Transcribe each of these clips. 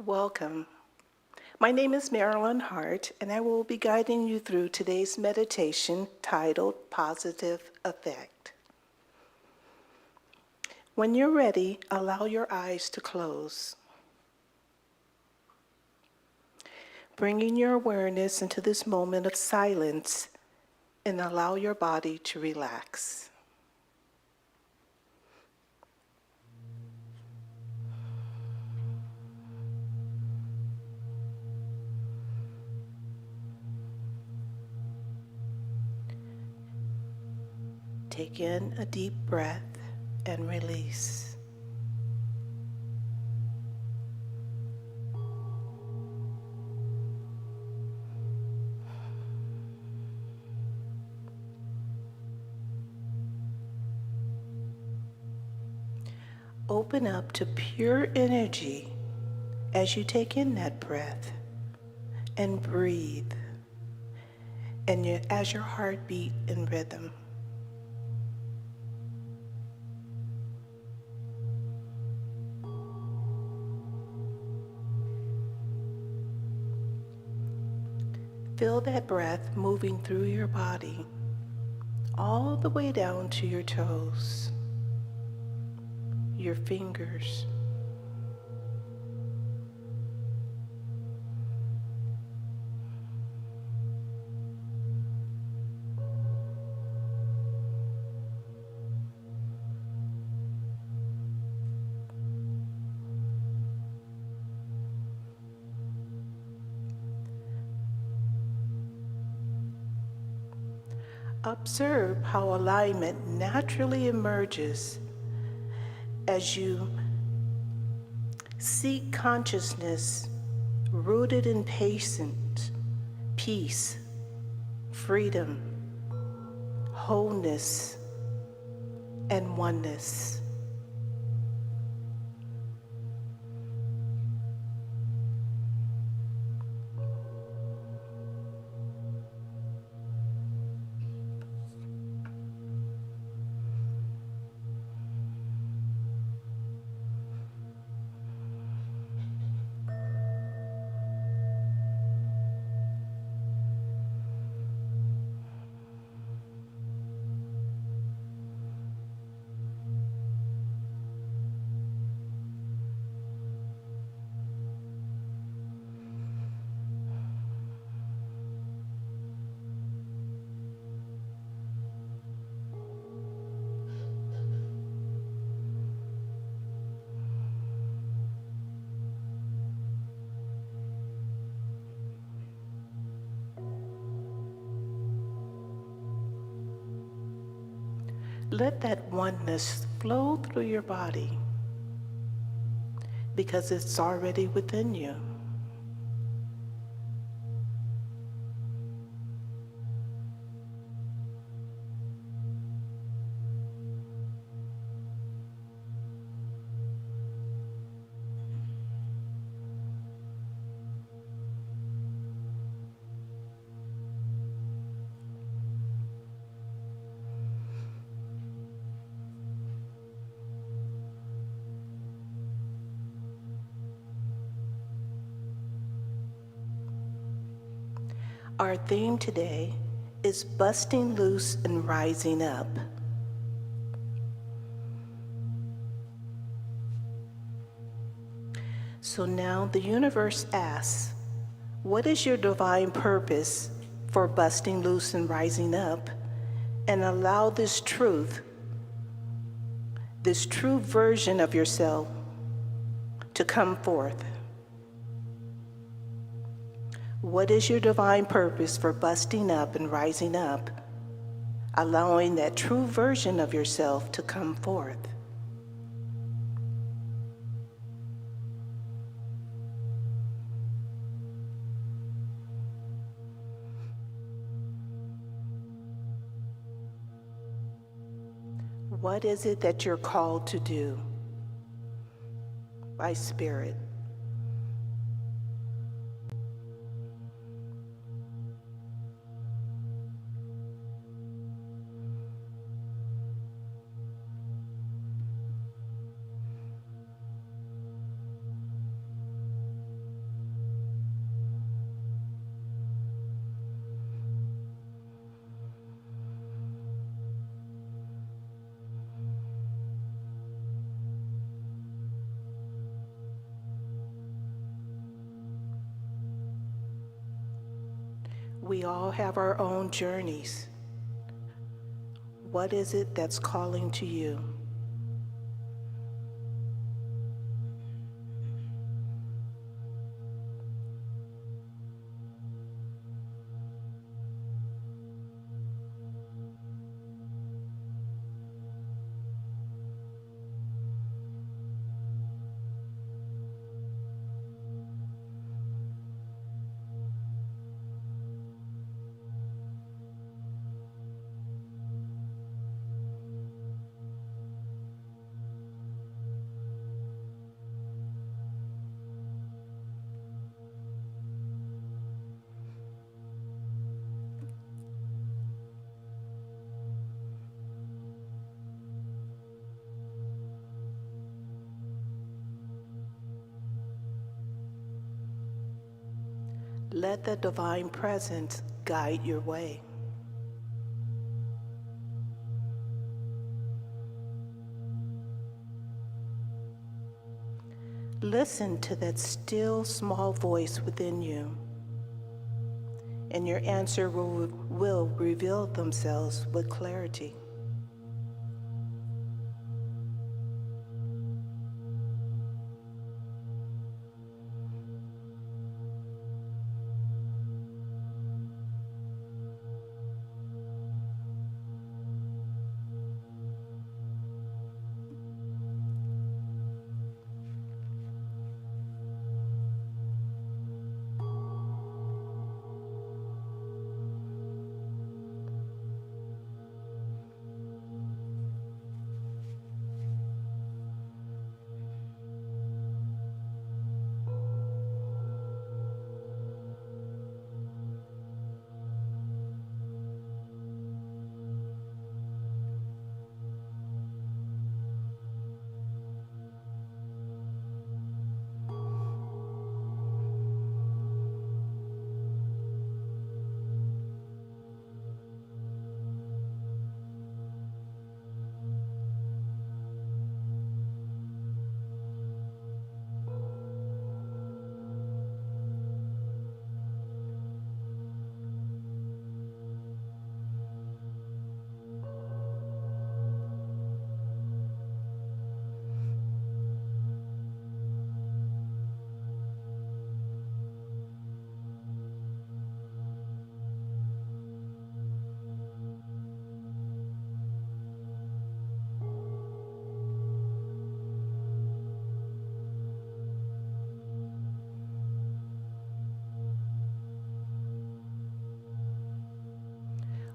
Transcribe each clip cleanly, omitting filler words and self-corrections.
Welcome. My name is Marilyn Hart, and I will be guiding you through today's meditation titled Positive Effect. When you're ready, allow your eyes to close. Bringing your awareness into this moment of silence and allow your body to relax. Take in a deep breath and release. Open up to pure energy as you take in that breath and breathe, and as your heart beat in rhythm. Feel that breath moving through your body, all the way down to your toes, your fingers, observe how alignment naturally emerges as you seek consciousness rooted in patience, peace, freedom, wholeness, and oneness. Let that oneness flow through your body because it's already within you. Our theme today is busting loose and rising up. So now the universe asks, what is your divine purpose for busting loose and rising up? And allow this true version of yourself to come forth. What is your divine purpose for busting up and rising up, allowing that true version of yourself to come forth? What is it that you're called to do by Spirit? We all have our own journeys. What is it that's calling to you? Let the divine presence guide your way. Listen to that still small voice within you, and your answer will reveal themselves with clarity.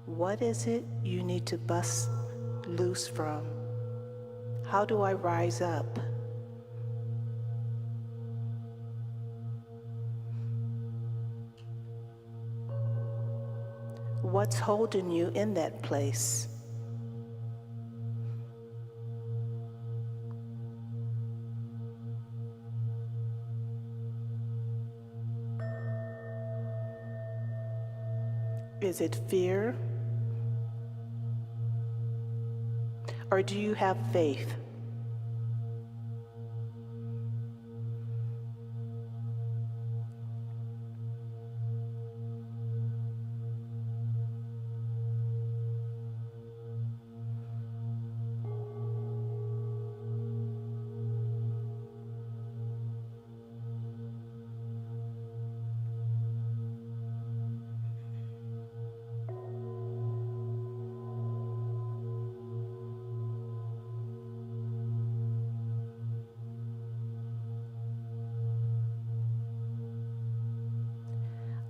What is it you need to bust loose from? How do I rise up? What's holding you in that place? Is it fear? Or do you have faith?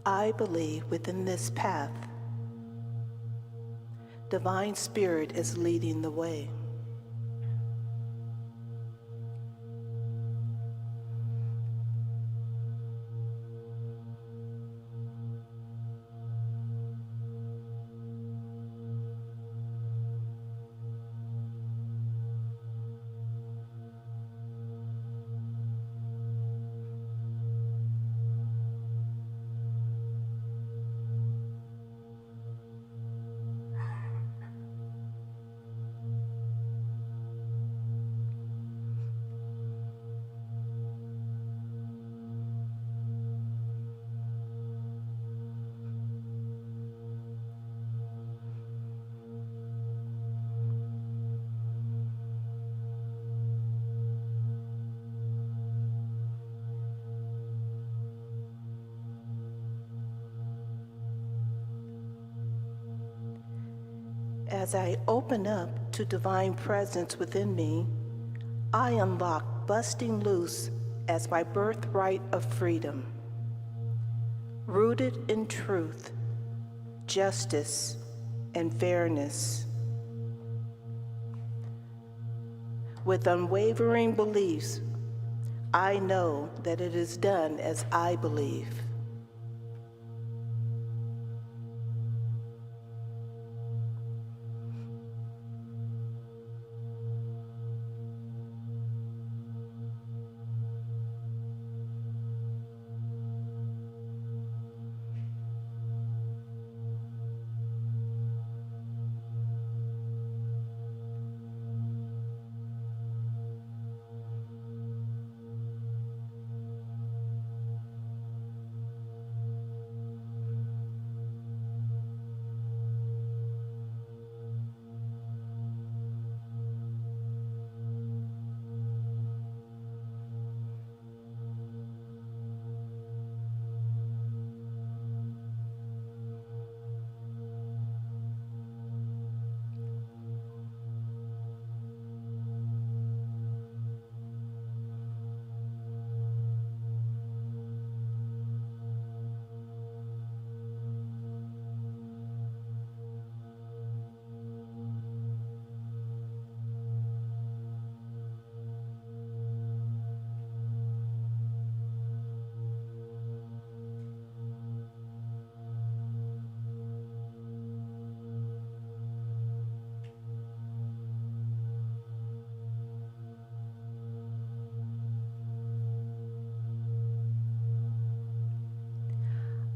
I believe within this path, Divine Spirit is leading the way. As I open up to divine presence within me, I unlock busting loose as my birthright of freedom, rooted in truth, justice, and fairness. With unwavering beliefs, I know that it is done as I believe.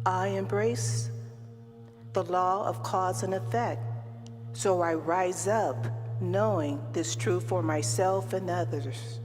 I embrace the law of cause and effect, so I rise up knowing this truth for myself and others.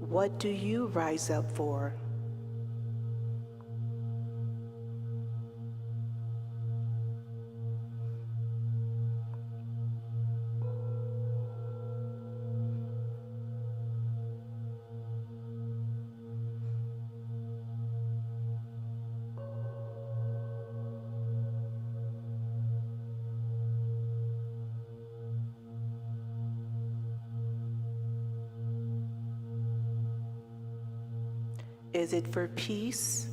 What do you rise up for? Is it for peace?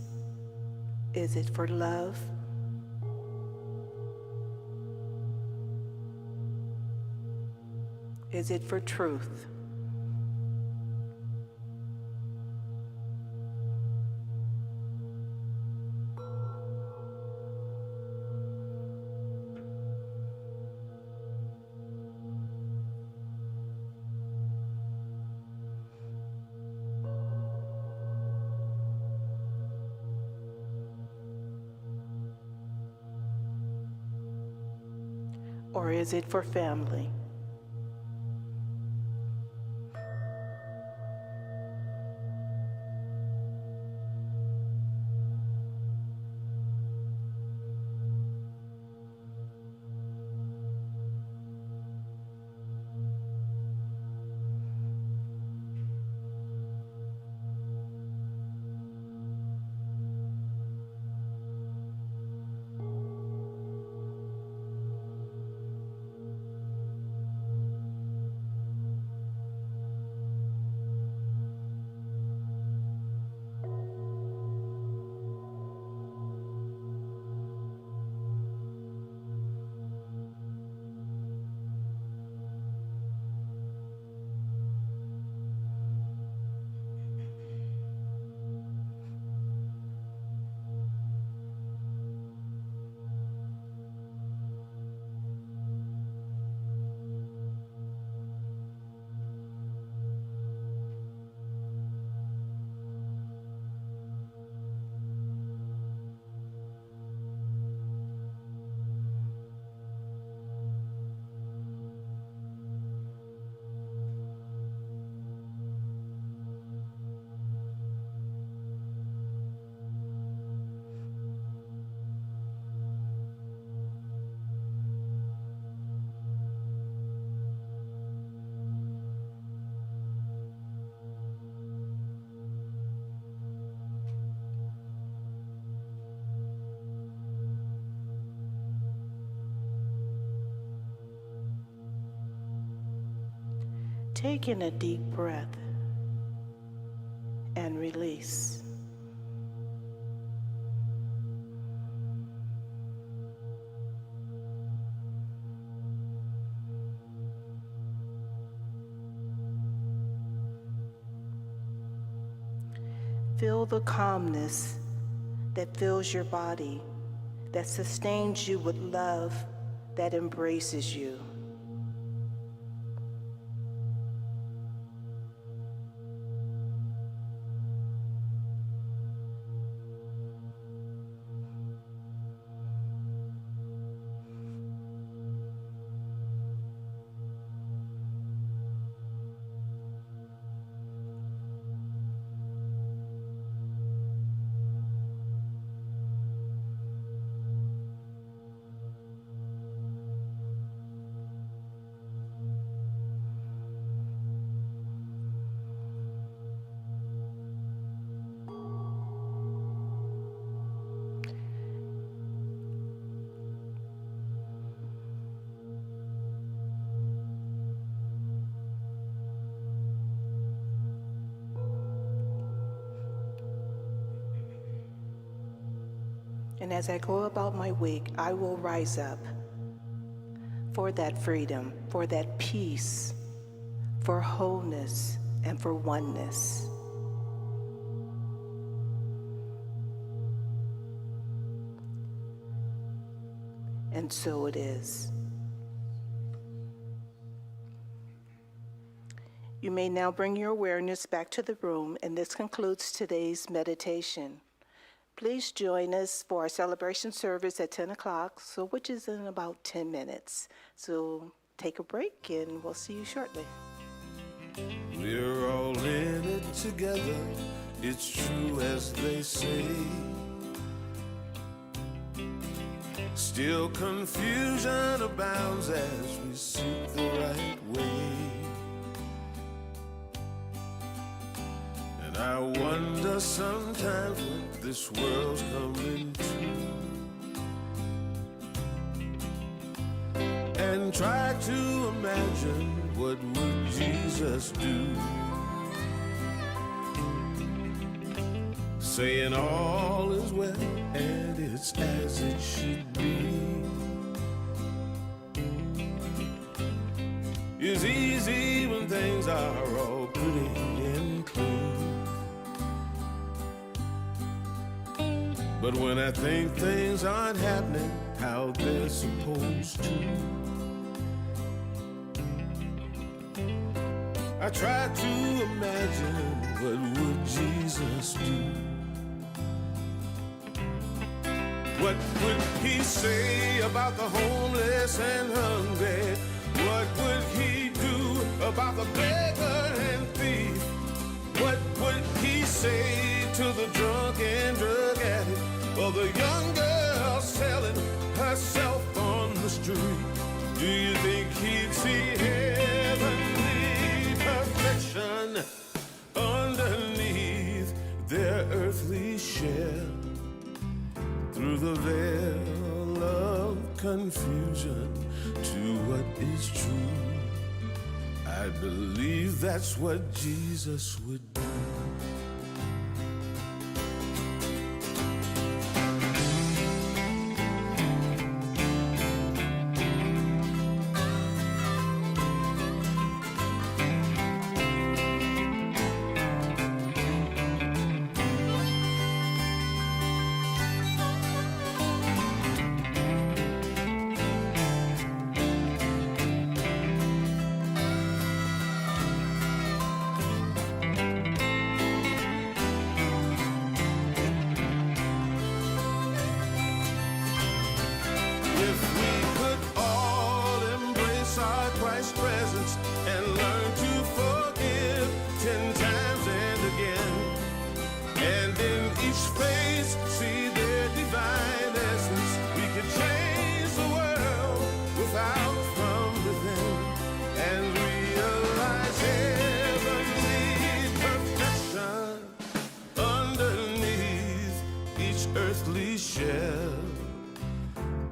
Is it for love? Is it for truth? Or is it for family? Take in a deep breath and release. Feel the calmness that fills your body, that sustains you with love, that embraces you. And as I go about my week, I will rise up for that freedom, for that peace, for wholeness, and for oneness. And so it is. You may now bring your awareness back to the room, and this concludes today's meditation. Please join us for our celebration service at 10 o'clock, which is in about 10 minutes. So take a break and we'll see you shortly. We're all in it together, it's true as they say. Still confusion abounds as we seek the right way. And I wonder sometimes what this world's coming to, and try to imagine what would Jesus do, saying all is well and it's as it should be. It's easy when things are all pretty and clean, but when I think things aren't happening how they're supposed to, I try to imagine what would Jesus do. What would he say about the homeless and hungry? What would he do about the beggar and thief? What would he say to the drunk and drug addict, or the young girl selling herself on the street? Do you think he'd see heavenly perfection underneath their earthly shell? Through the veil of confusion to what is true, I believe that's what Jesus would do.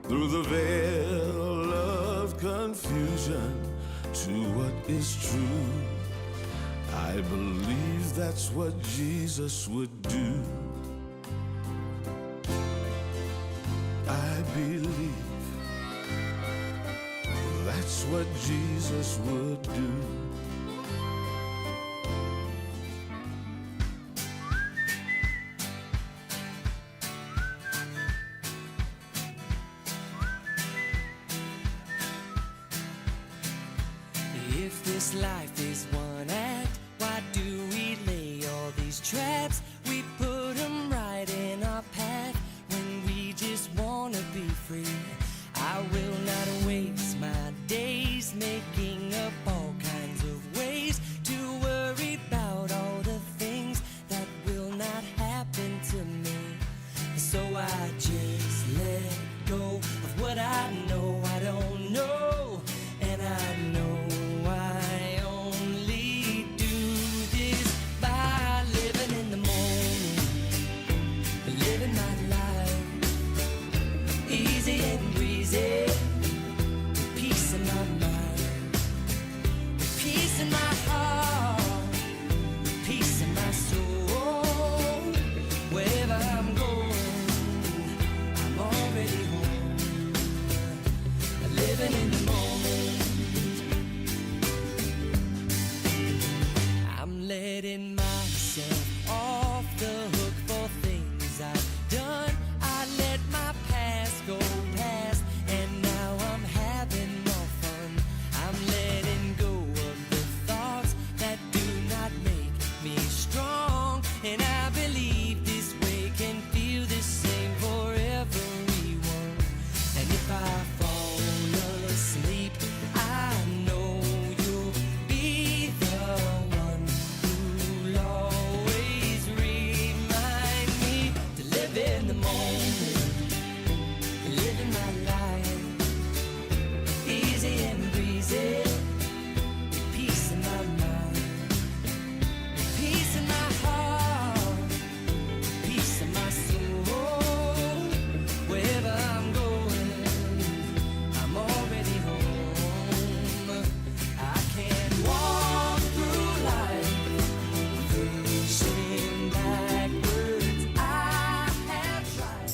Through the veil of confusion to what is true, I believe that's what Jesus would do. I believe that's what Jesus would do. If this life is one act, why do we lay all these traps? We put them right in our path when we just wanna be free. I will not waste my days making up all kinds of ways to worry about all the things that will not happen to me. So I just let go of what I know I don't know, and I know I only do this by living in the moment, living my life easy and breezy, with peace in my mind, with peace in my heart, with peace in my soul. Wherever I'm going, I'm already home, living in the moment. I'm letting myself off the hook for things I've done. I let my past go past, and now I'm having more fun. I'm letting go of the thoughts that do not make me strong, and I believe this way can feel the same for everyone. And if I fall asleep, I know you'll be the one who'll always remind me to live in the moment, living my life easy and breezy, with peace in my mind, with peace in my heart, peace in my soul. Wherever I'm going, I'm already home. I can't walk through life facing backwards. I have tried.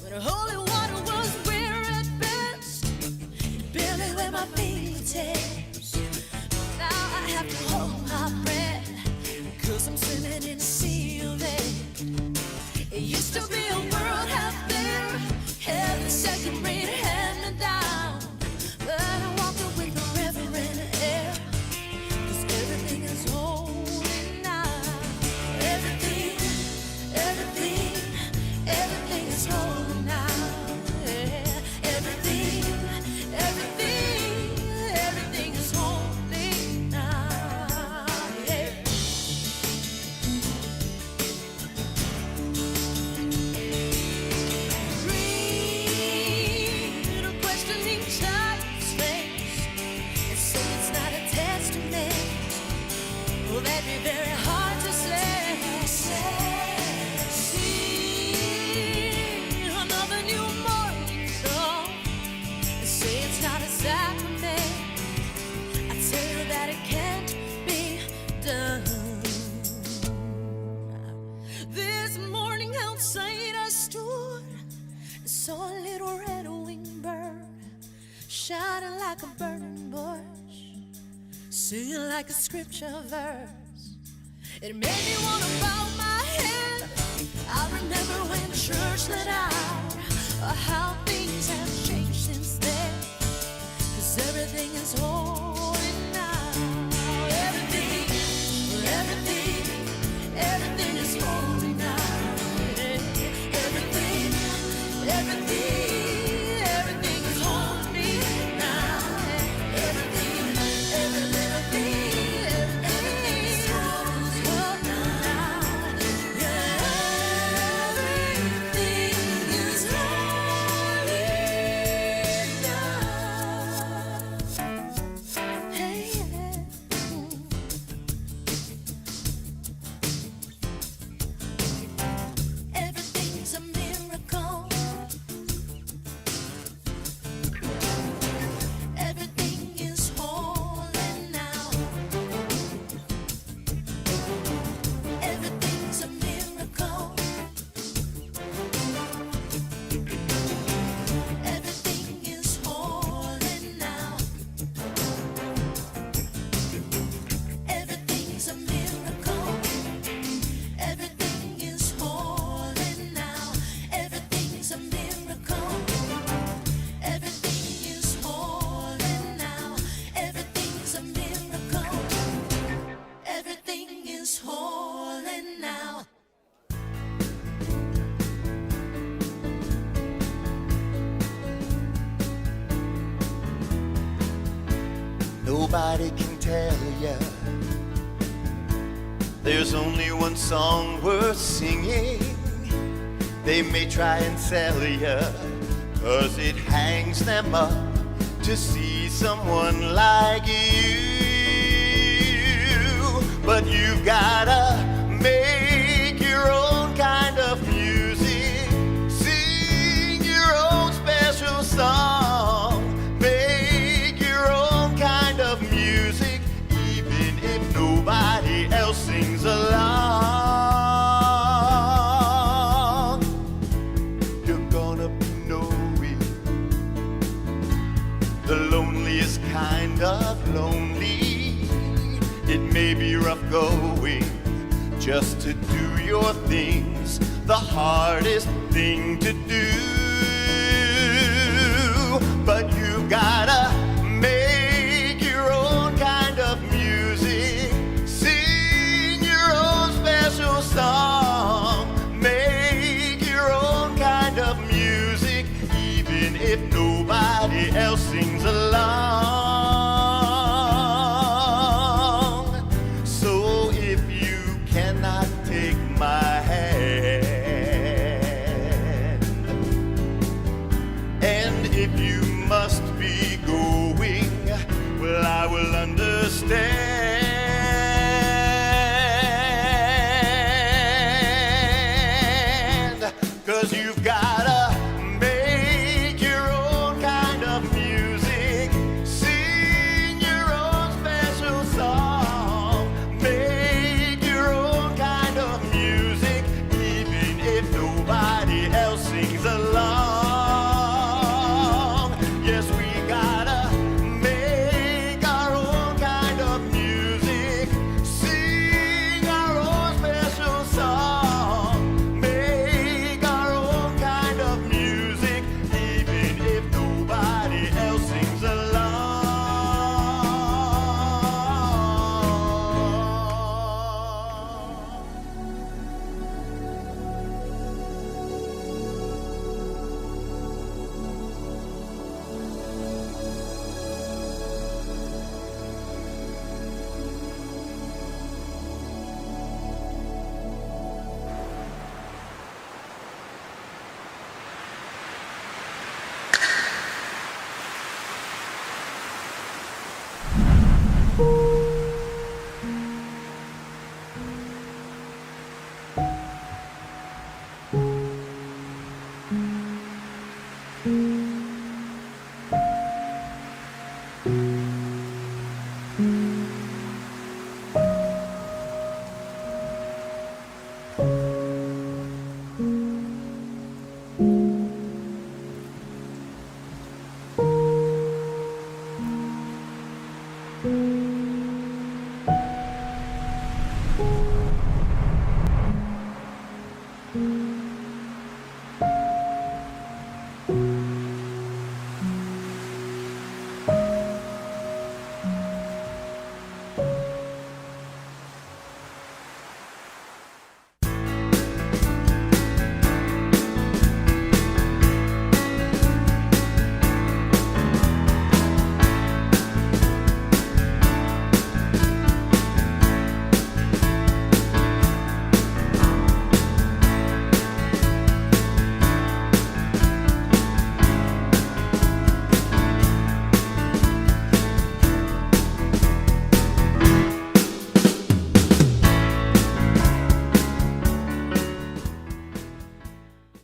When holy water was rare at best, barely where my fingertips. Now I have to hold my breath, 'cause I'm swimming in a sea of it. It used to be a world out there, heaven second rate hand me down. But I walked it with the river in the air, 'cause everything is holy now. Everything, everything, everything is holy now. Yeah. Everything, everything, everything is holy now. Yeah. Read a questioning child's face and say it's not a testament. Well, that'd be very hard to say. See another new morning dawn and say it's not a sacrament. I tell you that it can't be done. This morning outside I stood and saw a little red-winged bird shining like a burning bush, singing like a scripture verse. It made me want to bow my head. I remember when church let out, how things have changed since then, 'cause everything is holy now. Everything, everything, everything is holy now. Everything, everything, everything is holy now. Everything, every little thing, everything is holy now. nobody can tell ya there's only one song worth singing. They may try and sell ya, 'cause it hangs them up to see someone like you. But you gotta make your own kind of music, sing your own special song, make your own kind of music, even if nobody else sings along. You're gonna be knowing the loneliest kind of lonely. It may be rough going just to do your things, the hardest thing to do. But you gotta make your own kind of music, sing your own special song, make your own kind of music, even if nobody else sings along. So if you cannot take my hand, and if you must be going, well, I will understand. 'Cause you've gotta make your own kind of music, sing your own special song, make your own kind of music, even if nobody else sings along. Yes, we gotta make our own kind of music, sing our own special song, make our own kind of music, even if nobody else sings along.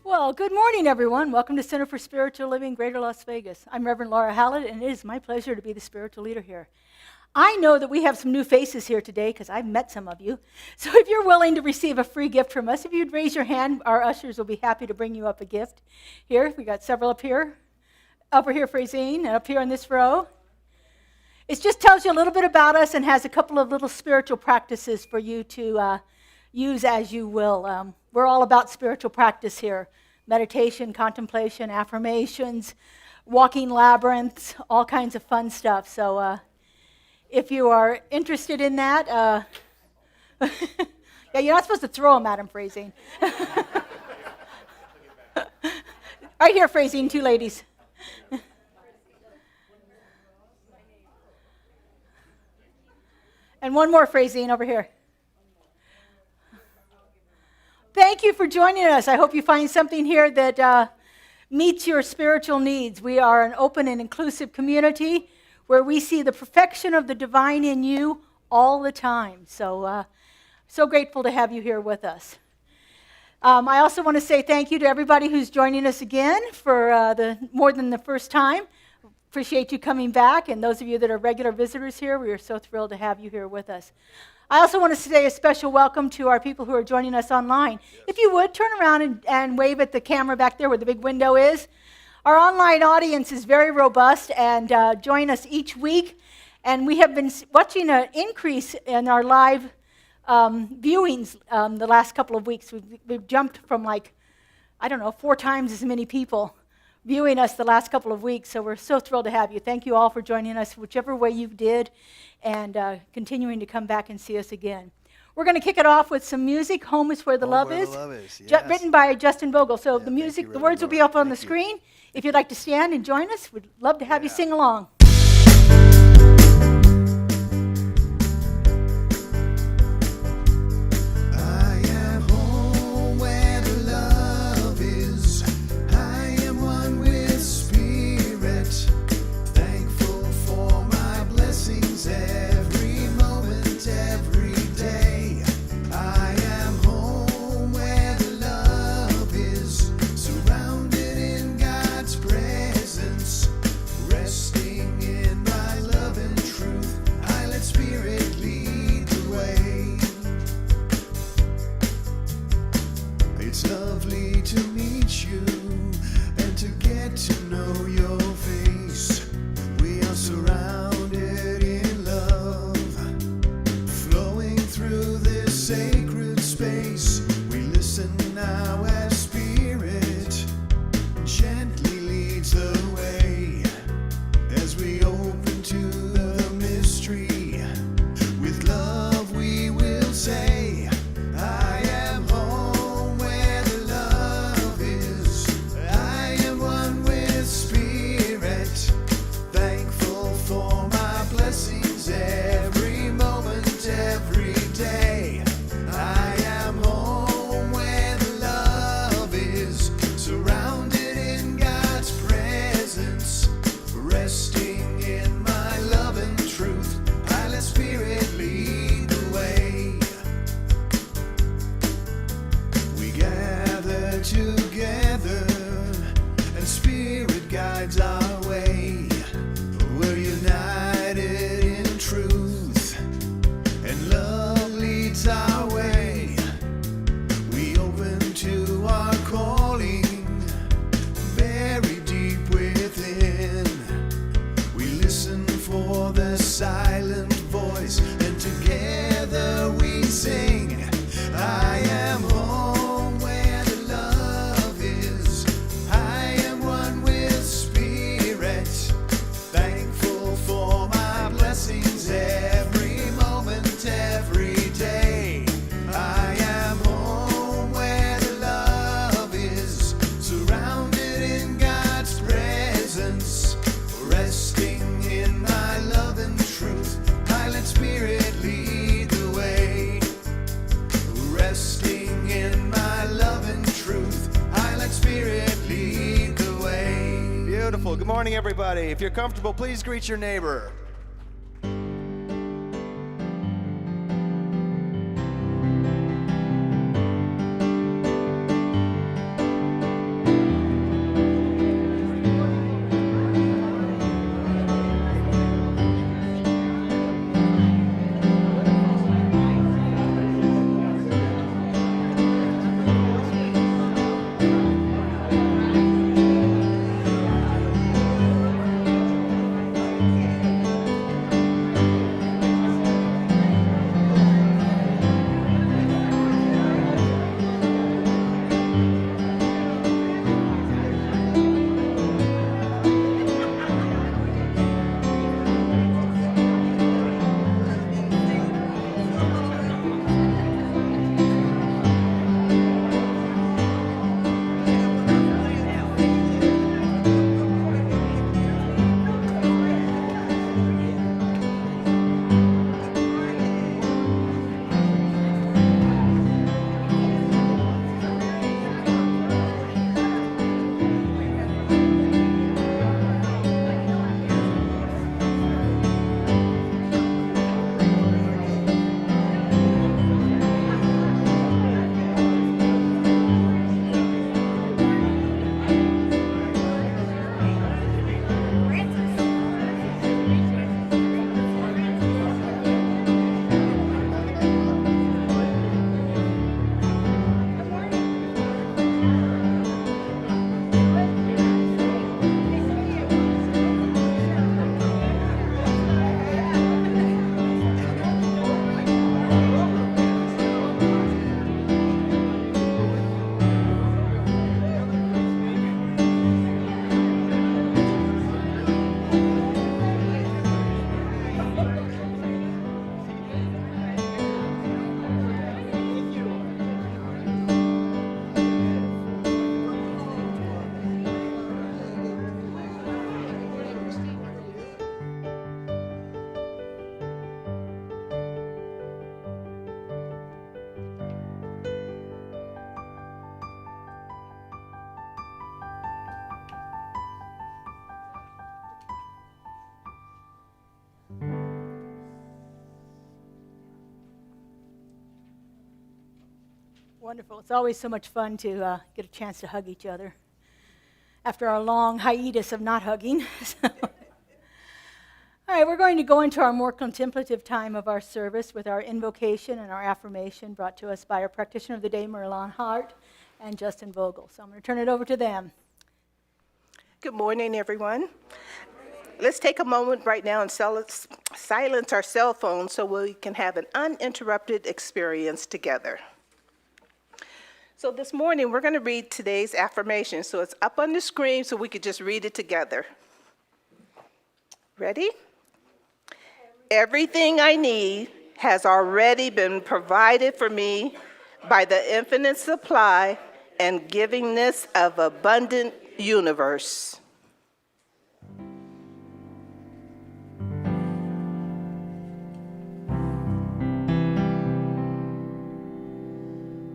Well, good morning, everyone. Welcome to Center for Spiritual Living, Greater Las Vegas. I'm Reverend Laura Hallett, and it is my pleasure to be the spiritual leader here. I know that we have some new faces here today because I've met some of you. So if you're willing to receive a free gift from us, if you'd raise your hand, our ushers will be happy to bring you up a gift. Here, we got several up here. Over here, Francine, and up here on this row. It just tells you a little bit about us and has a couple of little spiritual practices for you to use as you will. We're all about spiritual practice here. Meditation, contemplation, affirmations, walking labyrinths, all kinds of fun stuff. So if you are interested in that, yeah, you're not supposed to throw them at him, Francine. Right here, Francine, two ladies. And one more, Fraisine, over here. Thank you for joining us. I hope you find something here that meets your spiritual needs. We are an open and inclusive community where we see the perfection of the divine in you all the time. So, so grateful to have you here with us. I also want to say thank you to everybody who's joining us again for more than the first time. Appreciate you coming back, and those of you that are regular visitors here, we are so thrilled to have you here with us. I also want to say a special welcome to our people who are joining us online. Yes. If you would, turn around and wave at the camera back there where the big window is. Our online audience is very robust and join us each week, and we have been watching an increase in our live viewings the last couple of weeks. We've jumped from 4 times as many people viewing us the last couple of weeks, so we're so thrilled to have you. Thank you all for joining us, whichever way you did, and continuing to come back and see us again. We're going to kick it off with some music. Home is where the love is. Yes. Written by Justin Vogel. So the music, the words will be up on the screen. If you'd like to stand and join us, we'd love to have you sing along. Every moment, every day, I am home where the love is, surrounded in God's presence, resting in my love and truth. I let Spirit lead the way. It's lovely to meet you and to get to know your face. We are surrounded in love, flowing through this sacred space. We listen now as Spirit gently leads the way, as we open to the mystery. With love we will say, I am home where the love is. I am one with Spirit, thankful for my blessings every moment, every day. I am home where the love is, surrounded in God's presence, resting in my love and truth. I let Spirit lead the way. We gather together and Spirit guides our way. We're united in truth and love leads our way. We open to our calling, buried deep within. We listen for the silent voice, and together we sing, I am home where the love is. I am one with Spirit, thankful for my blessings every moment, every day. I am home where the love is, surrounded in God's presence, resting in my love and truth. I let Spirit lead the way, resting in my love and truth. I let Spirit lead the way. Beautiful. Good morning, everybody. If you're comfortable, please greet your neighbor. Wonderful. It's always so much fun to get a chance to hug each other after our long hiatus of not hugging. All right, we're going to go into our more contemplative time of our service with our invocation and our affirmation brought to us by our practitioner of the day, Merlon Hart and Justin Vogel. So I'm going to turn it over to them. Good morning, everyone. Let's take a moment right now and silence our cell phones so we can have an uninterrupted experience together. So this morning, we're going to read today's affirmation. So it's up on the screen so we could just read it together. Ready? Everything I need has already been provided for me by the infinite supply and givingness of abundant universe.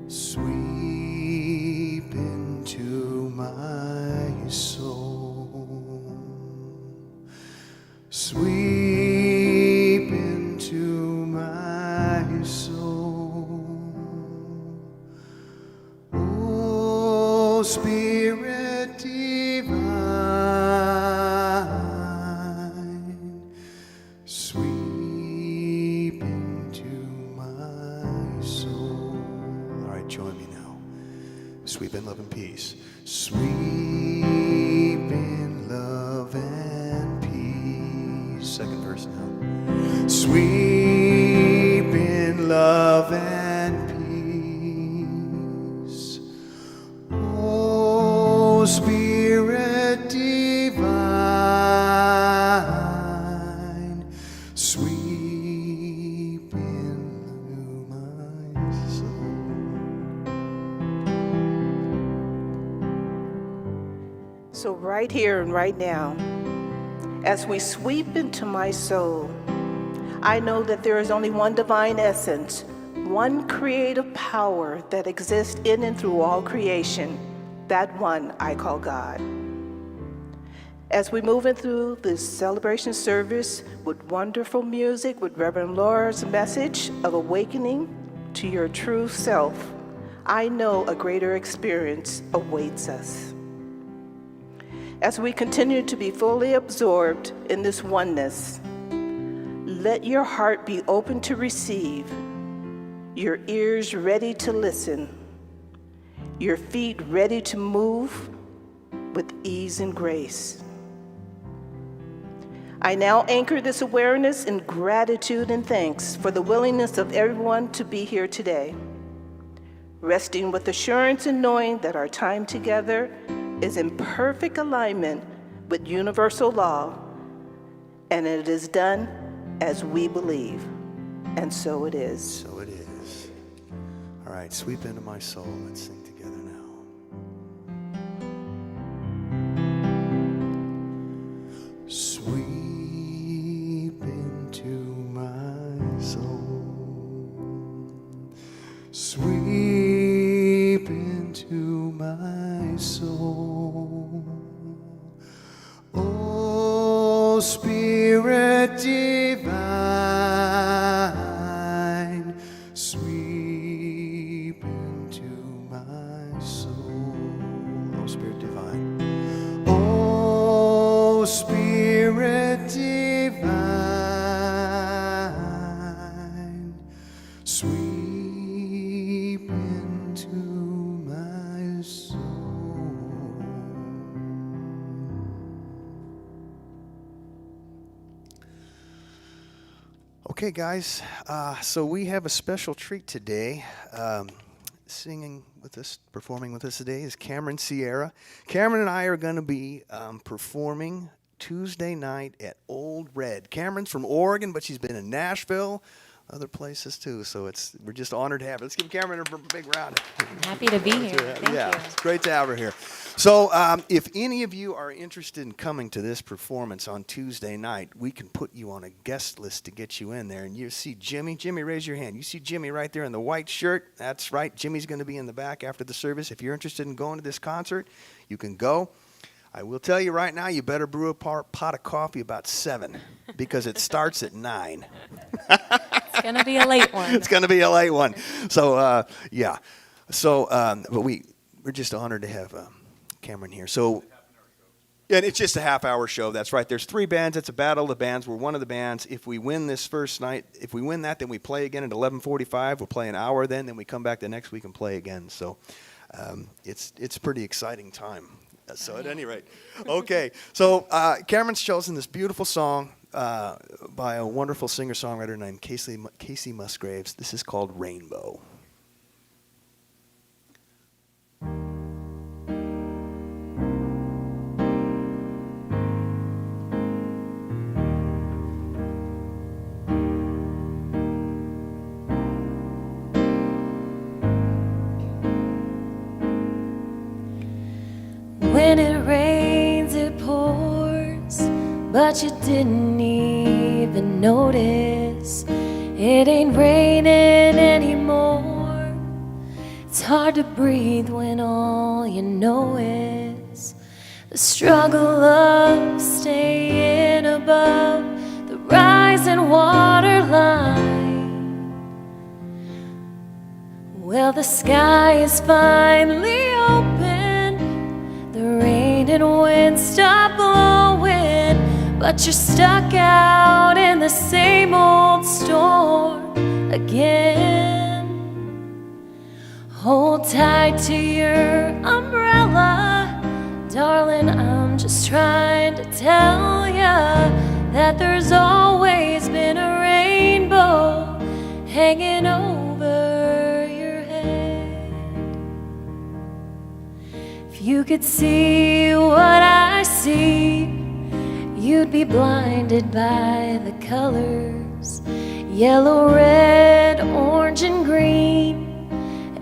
Sweep into my soul. Sweep into my soul. Oh, Spirit divine, sweep into my soul. All right, join me now. Sweep in love and peace. Sweep in love and peace. Second verse now. Sweep in love and peace. Oh, Spirit divine, sweep into my soul. So right here and right now, as we sweep into my soul, I know that there is only one divine essence, one creative power that exists in and through all creation. That one I call God. As we move in through this celebration service with wonderful music, with Reverend Laura's message of awakening to your true self, I know a greater experience awaits us. As we continue to be fully absorbed in this oneness, let your heart be open to receive, your ears ready to listen, your feet ready to move with ease and grace. I now anchor this awareness in gratitude and thanks for the willingness of everyone to be here today, resting with assurance and knowing that our time together is in perfect alignment with universal law, and it is done as we believe, and so it is. So it is. All right, sweep into my soul. Let's sing together now. Sweep into my soul. Sweep into my soul. Oh, Spirit divine, sweep into my soul. Oh, Spirit divine. Oh, Spirit divine, sweep into my soul. Okay, guys, so we have a special treat today. Singing with us, performing with us today is Cameron Sierra. Cameron and I are going to be performing Tuesday night at Old Red. Cameron's from Oregon, but she's been in Nashville, other places too. So we're just honored to have her. Let's give Cameron a big round. Happy to be here. Thank you. It's great to have her here. So if any of you are interested in coming to this performance on Tuesday night, we can put you on a guest list to get you in there. And you see Jimmy. Jimmy, raise your hand. You see Jimmy right there in the white shirt. That's right. Jimmy's going to be in the back after the service. If you're interested in going to this concert, you can go. I will tell you right now, you better brew a pot of coffee about 7 because it starts at 9. It's going to be a late one. It's going to be a late one. So, yeah. So, but we're just honored to have Cameron here. So, yeah, and it's just a half-hour show. That's right. There's 3 bands. It's a battle of the bands. We're one of the bands. If we win this first night, if we win that, then we play again at 11:45. We'll play an hour then we come back the next week and play again. So, it's a pretty exciting time. So, at any rate, okay. So, Cameron's chosen this beautiful song by a wonderful singer-songwriter named Casey Musgraves. This is called Rainbow. When it rains, it pours, but you didn't even notice. It ain't raining anymore. It's hard to breathe when all you know is the struggle of staying above the rising water line. Well, the sky is finally open. The rain and wind stop blowing, but you're stuck out in the same old storm again. Hold tight to your umbrella, darling, I'm just trying to tell ya that there's always been a rainbow hanging over your head. If you could see what I see, you'd be blinded by the colors, yellow, red, orange, and green,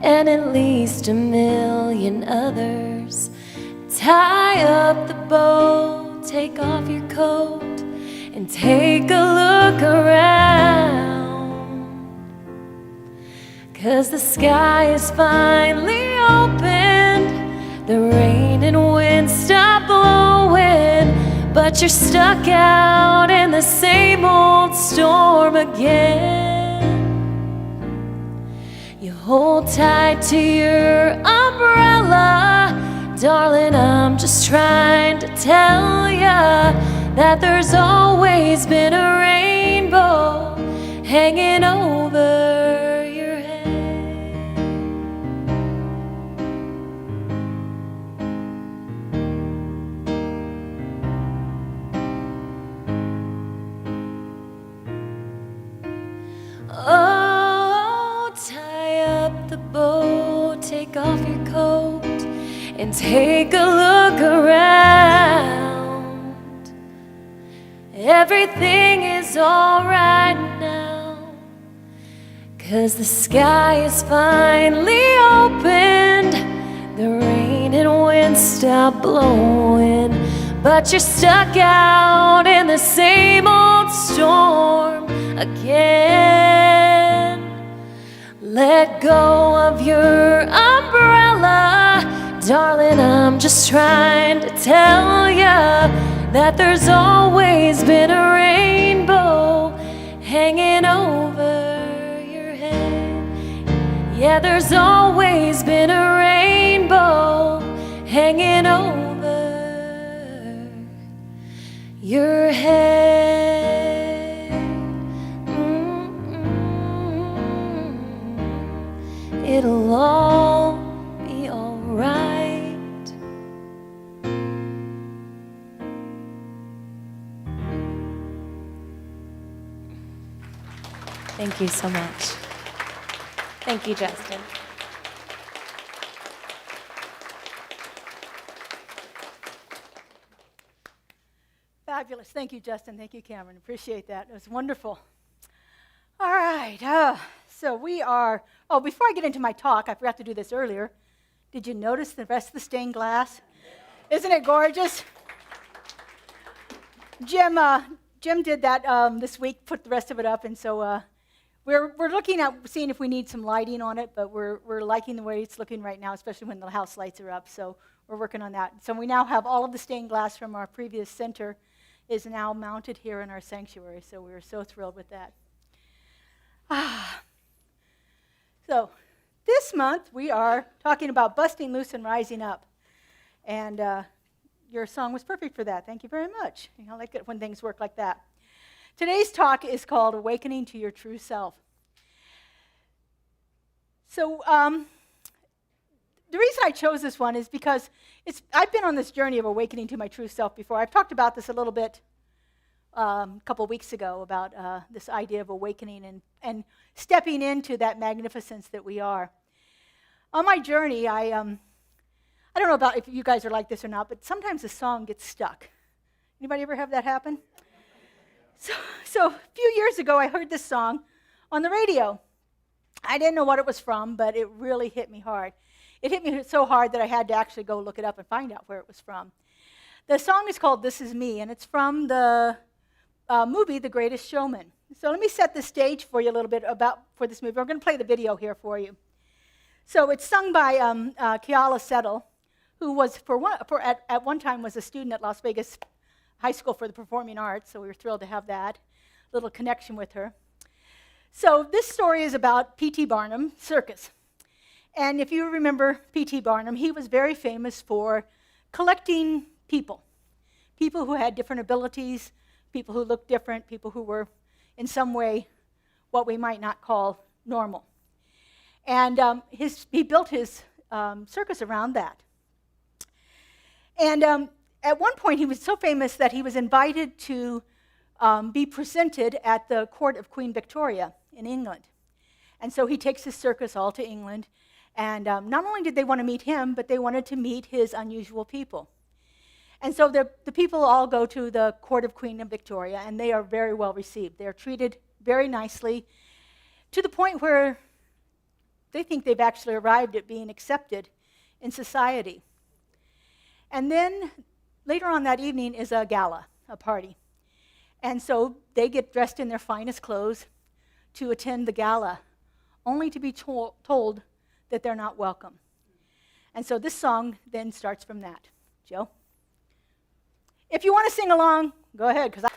and at least a million others. Tie up the bow, take off your coat, and take a look around. 'Cause the sky is finally opened, the rain and wind stop blowing, but you're stuck out in the same old storm again. You hold tight to your umbrella, darling, I'm just trying to tell ya that there's always been a rainbow hanging over your head. Oh, tie up the bow, take off your coat, and take a look around. Everything is alright now, 'cause the sky is finally opened. The rain and wind stop blowing, but you're stuck out in the same old storm again. Let go of your umbrella, darling, I'm just trying to tell ya that there's always been a rainbow hanging over your head. Yeah, there's always been a rainbow hanging over your head. It'll all be alright. Thank you so much. Thank you, Justin. Fabulous. Thank you, Justin. Thank you, Cameron. Appreciate that. It was wonderful. All right. So we are, before I get into my talk, I forgot to do this earlier. Did you notice the rest of the stained glass? Isn't it gorgeous? Jim did that this week, put the rest of it up, and so we're looking at seeing if we need some lighting on it, but we're liking the way it's looking right now, especially when the house lights are up, so we're working on that. So we now have all of the stained glass from our previous center is now mounted here in our sanctuary, so we're so thrilled with that. So this month we are talking about busting loose and rising up. And your song was perfect for that. Thank you very much. I like it when things work like that. Today's talk is called Awakening to Your True Self. So the reason I chose this one is because I've been on this journey of awakening to my true self before. I've talked about this a little bit a couple weeks ago about this idea of awakening and stepping into that magnificence that we are. On my journey, I don't know about if you guys are like this or not, but sometimes a song gets stuck. Anybody ever have that happen? So a few years ago, I heard this song on the radio. I didn't know what it was from, but it really hit me hard. It hit me so hard that I had to actually go look it up and find out where it was from. The song is called This Is Me, and it's from the movie The Greatest Showman. So let me set the stage for you a little bit for this movie. We're going to play the video here for you. So it's sung by Keala Settle, who was at one time was a student at Las Vegas High School for the Performing Arts, so we were thrilled to have that little connection with her. So this story is about P.T. Barnum Circus. And if you remember P.T. Barnum, he was very famous for collecting people who had different abilities, people who looked different, people who were in some way what we might not call normal. And he built his circus around that. And at one point, he was so famous that he was invited to be presented at the court of Queen Victoria in England. And so he takes his circus all to England. And not only did they want to meet him, but they wanted to meet his unusual people. And so the people all go to the court of Queen Victoria, and they are very well received. They're treated very nicely to the point where they think they've actually arrived at being accepted in society. And then later on that evening is a gala, a party. And so they get dressed in their finest clothes to attend the gala, only to be told that they're not welcome. And so this song then starts from that. Joe? If you want to sing along, go ahead, because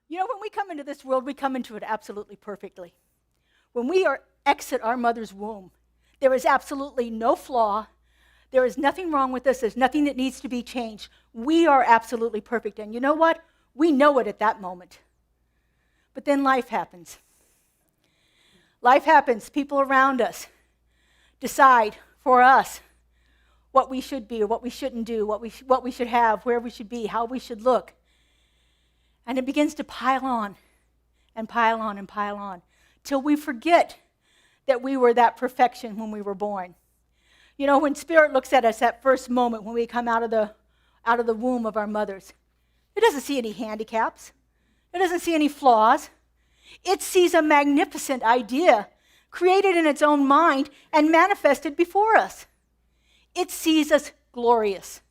You know, when we come into this world, we come into it absolutely perfectly. When we exit our mother's womb, there is absolutely no flaw. There is nothing wrong with us. There's nothing that needs to be changed. We are absolutely perfect. And you know what? We know it at that moment. But then life happens. Life happens. People around us decide for us what we should be or what we shouldn't do, what we should have, where we should be, how we should look. And it begins to pile on and pile on and pile on till we forget that we were that perfection when we were born. You know, when Spirit looks at us that first moment when we come out of the womb of our mothers, it doesn't see any handicaps. It doesn't see any flaws. It sees a magnificent idea created in its own mind and manifested before us. It sees us glorious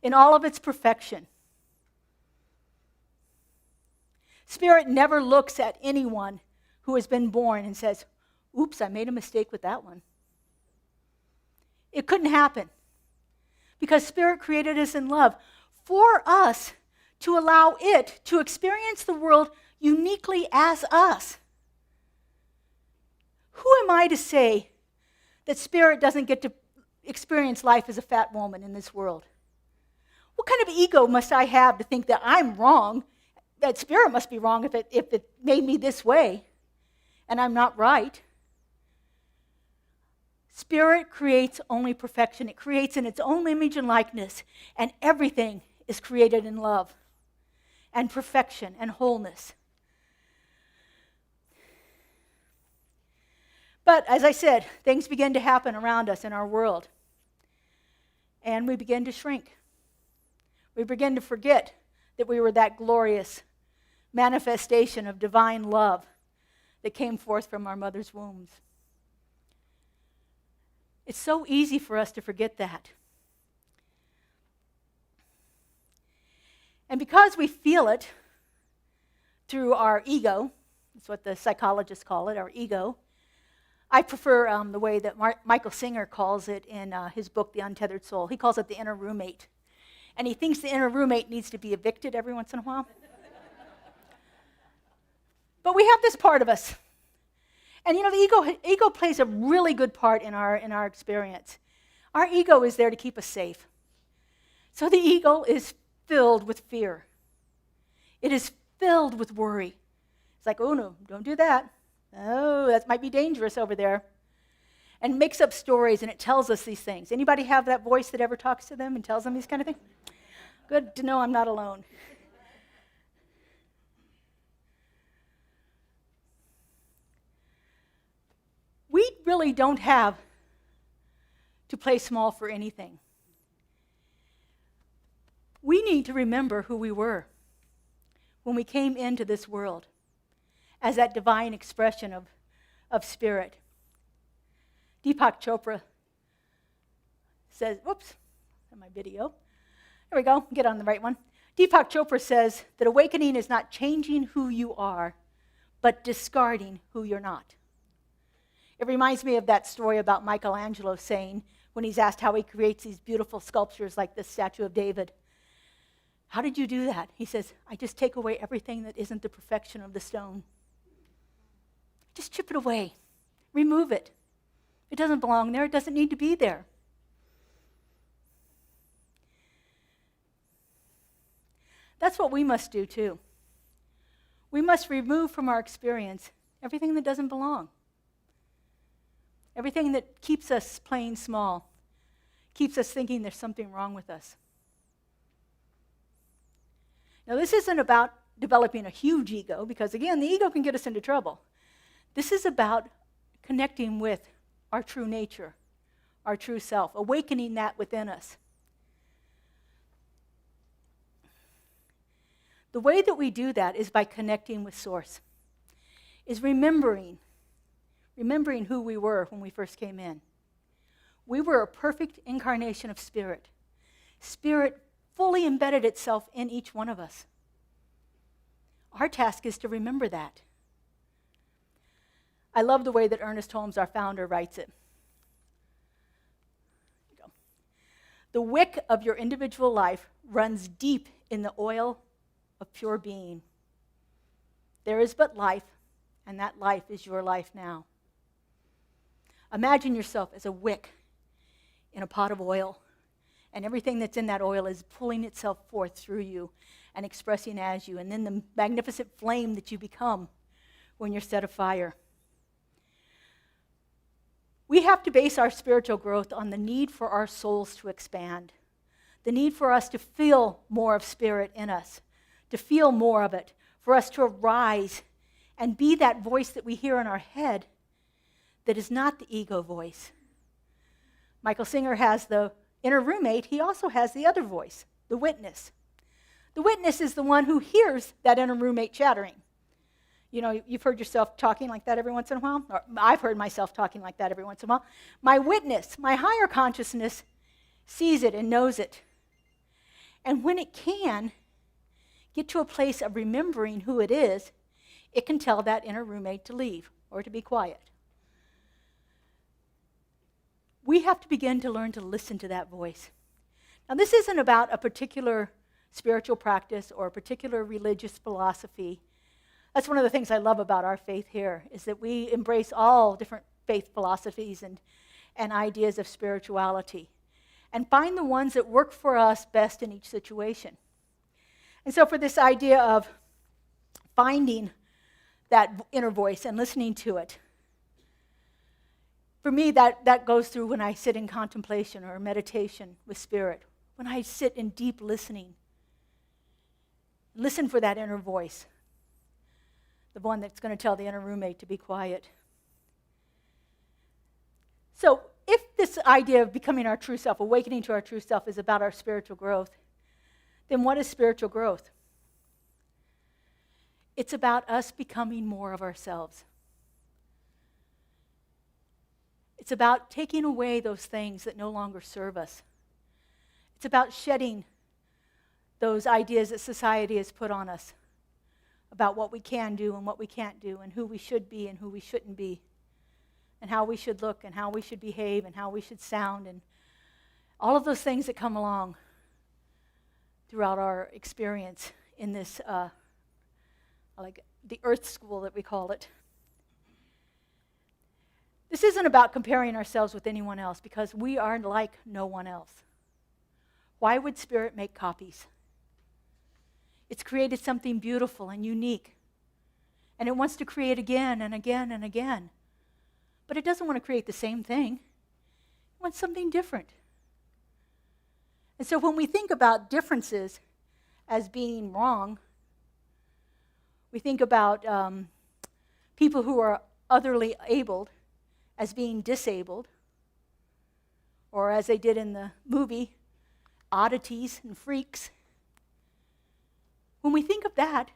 in all of its perfection. Spirit never looks at anyone who has been born and says, oops, I made a mistake with that one. It couldn't happen because Spirit created us in love for us to allow it to experience the world uniquely as us. Who am I to say that Spirit doesn't get to experience life as a fat woman in this world? What kind of ego must I have to think that I'm wrong, that Spirit must be wrong if it made me this way, and I'm not right? Spirit creates only perfection. It creates in its own image and likeness, and everything is created in love and perfection and wholeness. But as I said, things begin to happen around us in our world, and we begin to shrink. We begin to forget that we were that glorious manifestation of divine love that came forth from our mother's wombs. It's so easy for us to forget that. And because we feel it through our ego, that's what the psychologists call it, our ego, I prefer the way that Michael Singer calls it in his book, The Untethered Soul. He calls it the inner roommate. and he thinks the inner roommate needs to be evicted every once in a while. But we have this part of us. And the ego plays a really good part in our experience. Our ego is there to keep us safe. So the ego is filled with fear. It is filled with worry. It's like, oh no, don't do that. Oh, that might be dangerous over there. And makes up stories, and it tells us these things. Anybody have that voice that ever talks to them and tells them these kind of things? Good to know I'm not alone. We really don't have to play small for anything. We need to remember who we were when we came into this world as that divine expression of spirit. Deepak Chopra says, whoops, on my video. There we go, get on the right one. Deepak Chopra says that awakening is not changing who you are, but discarding who you're not. It reminds me of that story about Michelangelo saying, when he's asked how he creates these beautiful sculptures like this statue of David, how did you do that? He says, I just take away everything that isn't the perfection of the stone. Just chip it away, remove it. It doesn't belong there. It doesn't need to be there. That's what we must do too. We must remove from our experience everything that doesn't belong. Everything that keeps us playing small, keeps us thinking there's something wrong with us. Now, this isn't about developing a huge ego, because again, the ego can get us into trouble. This is about connecting with our true nature, our true self, awakening that within us. The way that we do that is by connecting with Source, is remembering who we were when we first came in. We were a perfect incarnation of Spirit. Spirit fully embedded itself in each one of us. Our task is to remember that. I love the way that Ernest Holmes, our founder, writes it. Here we go. The wick of your individual life runs deep in the oil of pure being. There is but life, and that life is your life now. Imagine yourself as a wick in a pot of oil, and everything that's in that oil is pulling itself forth through you and expressing as you, and then the magnificent flame that you become when you're set afire. We have to base our spiritual growth on the need for our souls to expand, the need for us to feel more of Spirit in us, to feel more of it, for us to arise and be that voice that we hear in our head that is not the ego voice. Michael Singer has the inner roommate. He also has the other voice, the witness. The witness is the one who hears that inner roommate chattering. You know, you've heard yourself talking like that every once in a while. Or I've heard myself talking like that every once in a while. My witness, my higher consciousness, sees it and knows it. And when it can get to a place of remembering who it is, it can tell that inner roommate to leave or to be quiet. We have to begin to learn to listen to that voice. Now, this isn't about a particular spiritual practice or a particular religious philosophy. That's one of the things I love about our faith here, is that we embrace all different faith philosophies and ideas of spirituality and find the ones that work for us best in each situation. And so for this idea of finding that inner voice and listening to it, for me, that goes through when I sit in contemplation or meditation with Spirit, when I sit in deep listening. Listen for that inner voice, the one that's going to tell the inner roommate to be quiet. So if this idea of becoming our true self, awakening to our true self, is about our spiritual growth, then what is spiritual growth? It's about us becoming more of ourselves. It's about taking away those things that no longer serve us. It's about shedding those ideas that society has put on us about what we can do and what we can't do, and who we should be and who we shouldn't be, and how we should look and how we should behave and how we should sound, and all of those things that come along throughout our experience in this, like the earth school that we call it. This isn't about comparing ourselves with anyone else because we are like no one else. Why would Spirit make copies? It's created something beautiful and unique. And it wants to create again and again and again. But it doesn't want to create the same thing. It wants something different. And so when we think about differences as being wrong, we think about people who are otherly abled as being disabled, or as they did in the movie, oddities and freaks. When we think of that,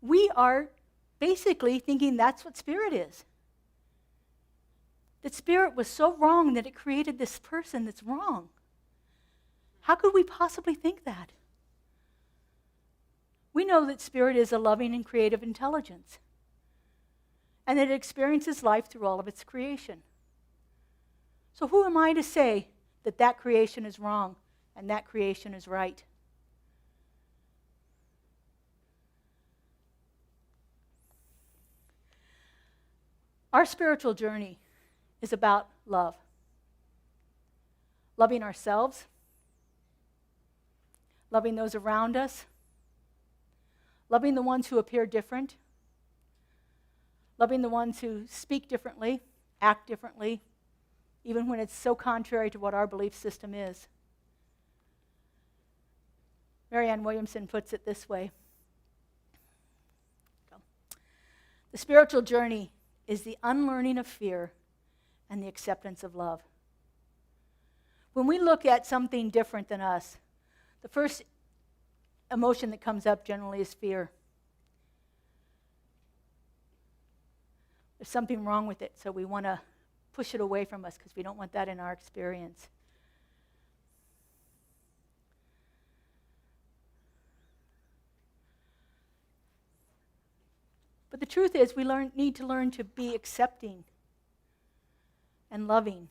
we are basically thinking that's what Spirit is. That Spirit was so wrong that it created this person that's wrong. How could we possibly think that? We know that Spirit is a loving and creative intelligence, and that it experiences life through all of its creation. So who am I to say that that creation is wrong and that creation is right? Our spiritual journey is about love. Loving ourselves, loving those around us, loving the ones who appear different, loving the ones who speak differently, act differently, even when it's so contrary to what our belief system is. Marianne Williamson puts it this way. The spiritual journey is the unlearning of fear and the acceptance of love. When we look at something different than us, the first emotion that comes up generally is fear. There's something wrong with it, so we want to push it away from us because we don't want that in our experience. But the truth is, we need to learn to be accepting and loving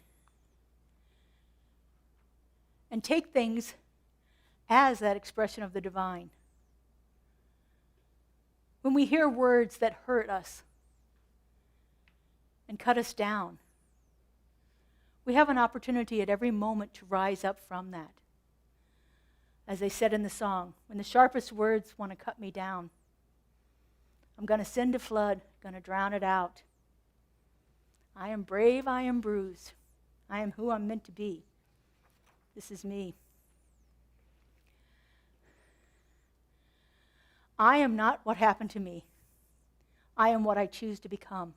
and take things as that expression of the divine. When we hear words that hurt us and cut us down, we have an opportunity at every moment to rise up from that. As they said in the song, when the sharpest words want to cut me down, I'm going to send a flood, going to drown it out. I am brave, I am bruised. I am who I'm meant to be. This is me. I am not what happened to me. I am what I choose to become.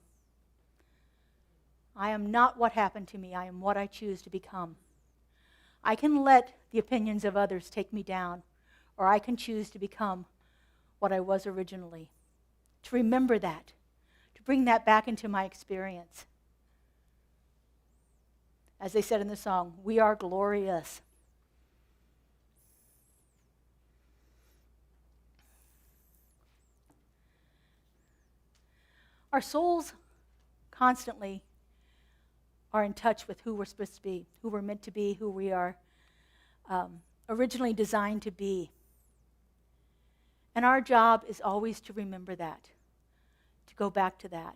I am not what happened to me. I am what I choose to become. I can let the opinions of others take me down, or I can choose to become what I was originally. To remember that, to bring that back into my experience. As they said in the song, we are glorious. Our souls constantly are in touch with who we're supposed to be, who we're meant to be, who we are originally designed to be. And our job is always to remember that, to go back to that.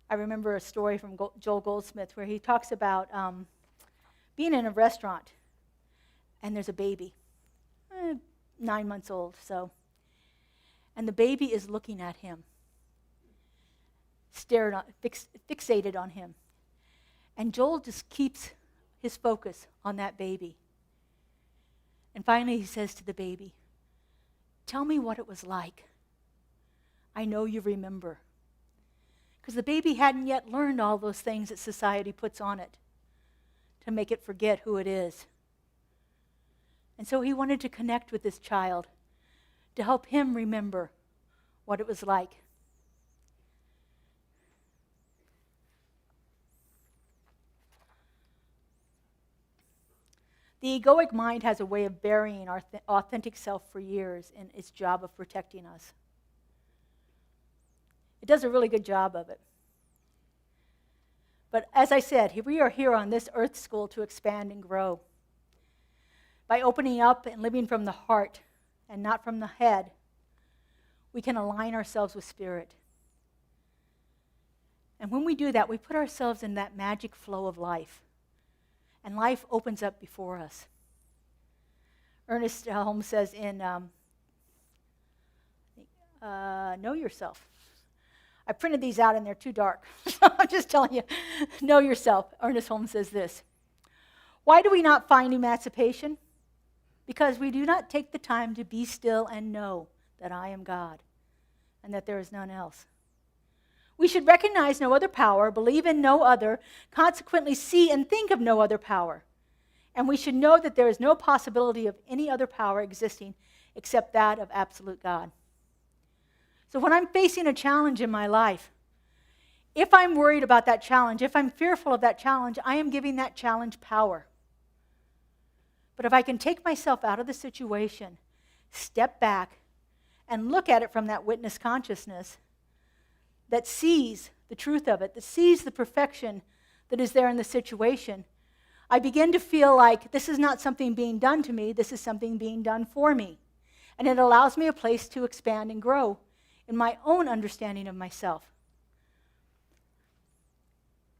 I remember a story from Joel Goldsmith where he talks about being in a restaurant and there's a baby, 9 months old, and the baby is looking at him, fixated on him. And Joel just keeps his focus on that baby. And finally he says to the baby, "Tell me what it was like. I know you remember." Because the baby hadn't yet learned all those things that society puts on it to make it forget who it is. And so he wanted to connect with this child to help him remember what it was like. The egoic mind has a way of burying our authentic self for years in its job of protecting us. It does a really good job of it. But as I said, we are here on this earth school to expand and grow. by opening up and living from the heart and not from the head, we can align ourselves with Spirit. And when we do that, we put ourselves in that magic flow of life. And life opens up before us. Ernest Holmes says in Know Yourself. I printed these out and they're too dark. I'm just telling you, know yourself. Ernest Holmes says this. Why do we not find emancipation? Because we do not take the time to be still and know that I am God and that there is none else. We should recognize no other power, believe in no other, consequently see and think of no other power. And we should know that there is no possibility of any other power existing except that of absolute God. So when I'm facing a challenge in my life, if I'm worried about that challenge, if I'm fearful of that challenge, I am giving that challenge power. But if I can take myself out of the situation, step back, and look at it from that witness consciousness that sees the truth of it, that sees the perfection that is there in the situation, I begin to feel like this is not something being done to me, this is something being done for me. And it allows me a place to expand and grow in my own understanding of myself.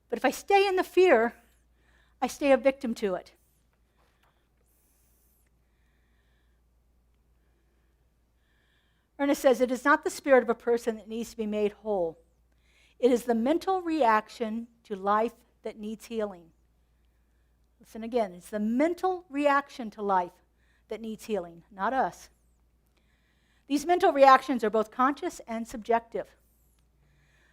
But if I stay in the fear, I stay a victim to it. Ernest says, it is not the spirit of a person that needs to be made whole. It is the mental reaction to life that needs healing. Listen again, it's the mental reaction to life that needs healing, not us. These mental reactions are both conscious and subjective.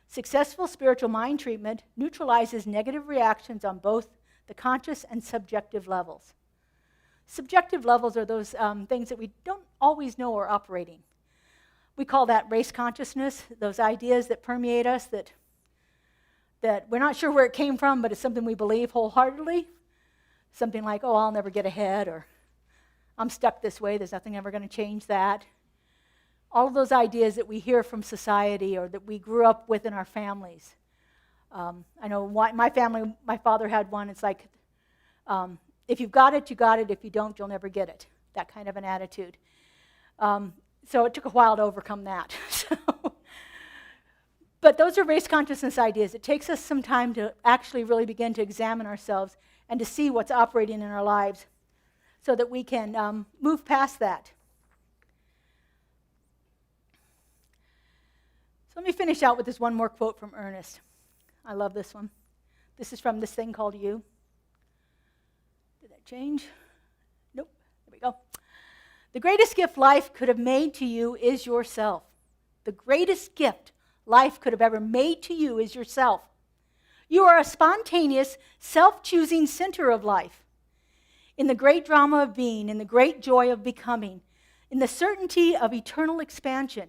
Successful spiritual mind treatment neutralizes negative reactions on both the conscious and subjective levels. Subjective levels are those things that we don't always know are operating. We call that race consciousness, those ideas that permeate us that we're not sure where it came from, but it's something we believe wholeheartedly. Something like, oh, I'll never get ahead, or I'm stuck this way, there's nothing ever going to change that. All of those ideas that we hear from society or that we grew up with in our families. I know my family, my father had one, it's like, if you've got it, you got it. If you don't, you'll never get it. That kind of an attitude. So it took a while to overcome that. But those are race consciousness ideas. It takes us some time to actually really begin to examine ourselves and to see what's operating in our lives so that we can move past that. So let me finish out with this one more quote from Ernest. I love this one. This is from this thing called You. Did that change? Nope. There we go. The greatest gift life could have made to you is yourself. The greatest gift life could have ever made to you is yourself. You are a spontaneous, self-choosing center of life. In the great drama of being, in the great joy of becoming, in the certainty of eternal expansion,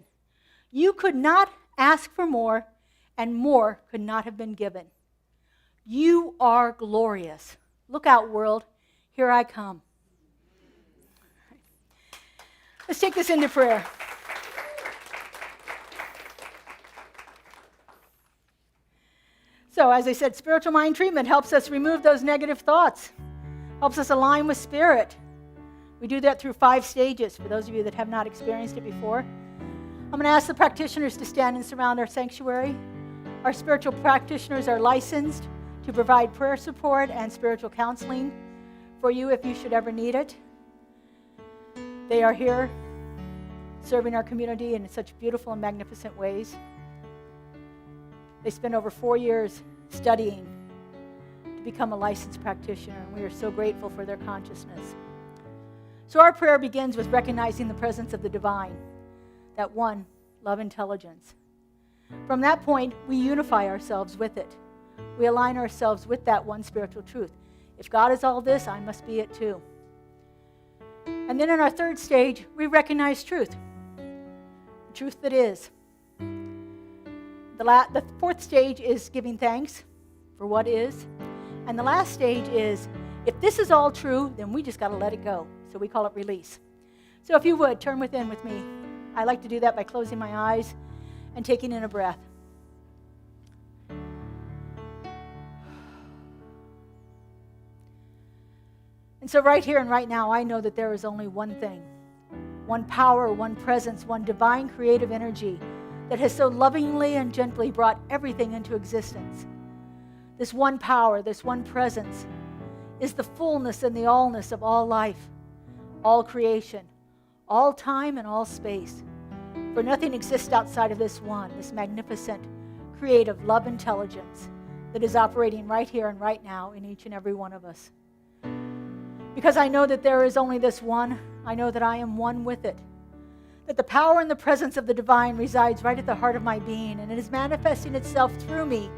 you could not ask for more, and more could not have been given. You are glorious. Look out, world. Here I come. Let's take this into prayer. So, as I said, spiritual mind treatment helps us remove those negative thoughts, helps us align with Spirit. We do that through 5 stages, for those of you that have not experienced it before. I'm going to ask the practitioners to stand and surround our sanctuary. Our spiritual practitioners are licensed to provide prayer support and spiritual counseling for you if you should ever need it. They are here serving our community in such beautiful and magnificent ways. They spent over 4 years studying to become a licensed practitioner, and we are so grateful for their consciousness. So our prayer begins with recognizing the presence of the divine, that one, love intelligence. From that point, we unify ourselves with it. We align ourselves with that one spiritual truth. If God is all this, I must be it too. And then in our 3rd stage, we recognize truth. The truth that is. The 4th stage is giving thanks for what is. And the last stage is, if this is all true, then we just got to let it go. So we call it release. So if you would, turn within with me. I like to do that by closing my eyes and taking in a breath. And And so right here and right now, I know that there is only one thing, one power, one presence, one divine creative energy that has so lovingly and gently brought everything into existence. This one power, this one presence is the fullness and the allness of all life, all creation, all time and all space. For nothing exists outside of this one, this magnificent, creative love intelligence that is operating right here and right now in each and every one of us. Because I know that there is only this one, I know that I am one with it. That the power and the presence of the divine resides right at the heart of my being, and it is manifesting itself through me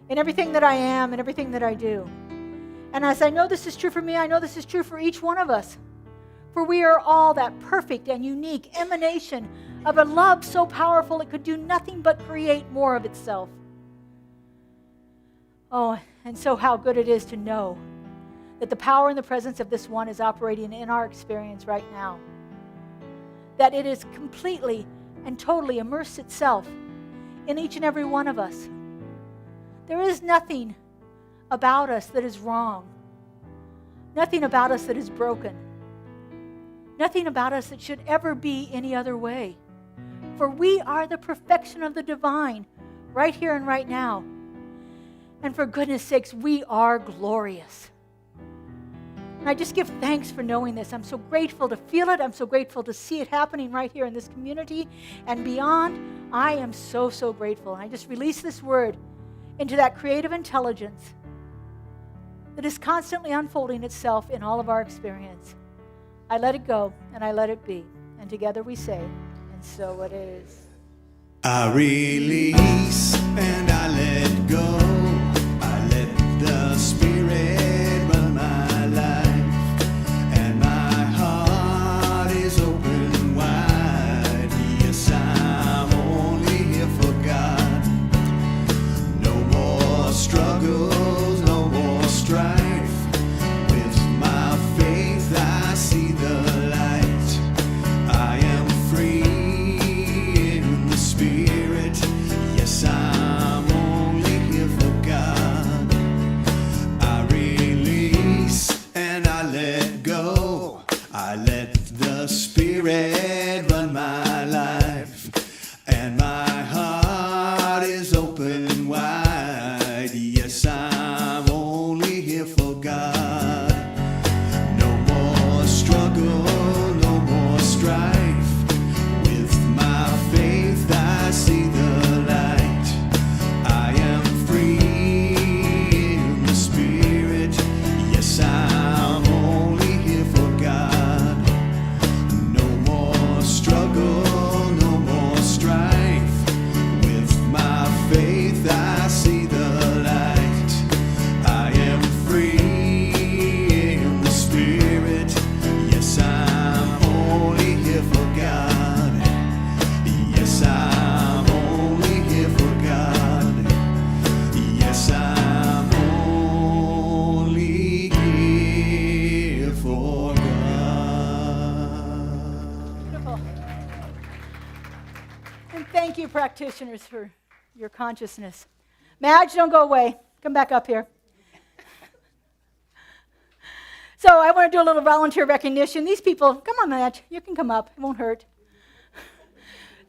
in everything that I am and everything that I do. And as I know this is true for me, I know this is true for each one of us. For we are all that perfect and unique emanation of a love so powerful it could do nothing but create more of itself. Oh, and so how good it is to know that the power and the presence of this one is operating in our experience right now. That it is completely and totally immersed itself in each and every one of us. There is nothing about us that is wrong. Nothing about us that is broken. Nothing about us that should ever be any other way. For we are the perfection of the divine right here and right now. And for goodness sakes, we are glorious. And I just give thanks for knowing this. I'm so grateful to feel it. I'm so grateful to see it happening right here in this community and beyond. I am so, so grateful. And I just release this word into that creative intelligence that is constantly unfolding itself in all of our experience. I let it go and I let it be. And together we say, and so it is. I release and I let go. I let the Spirit run my life. And my heart is open wide. Yes, I'm only here for God. No more struggles, no more strife. With my faith I see the light. I am free in the Spirit. Yes, I'm only here for God. I release and I let go. I let the Spirit run my life. And my heart is open wide. Yes, I'm only here for God. No more struggle, no more strife. With my faith I see the light. I am free in the Spirit. Yes, I'm only here for God. No more struggle, no more strife. With my faith I see the light. I am free in the Spirit. Yes, I'm only here for God. Yes, I'm only here for God. Yes, I'm only here for God. Beautiful. And thank you, practitioners, for your consciousness. Madge, don't go away. Come back up here. So I want to do a little volunteer recognition. These people, come on, Madge, you can come up. It won't hurt.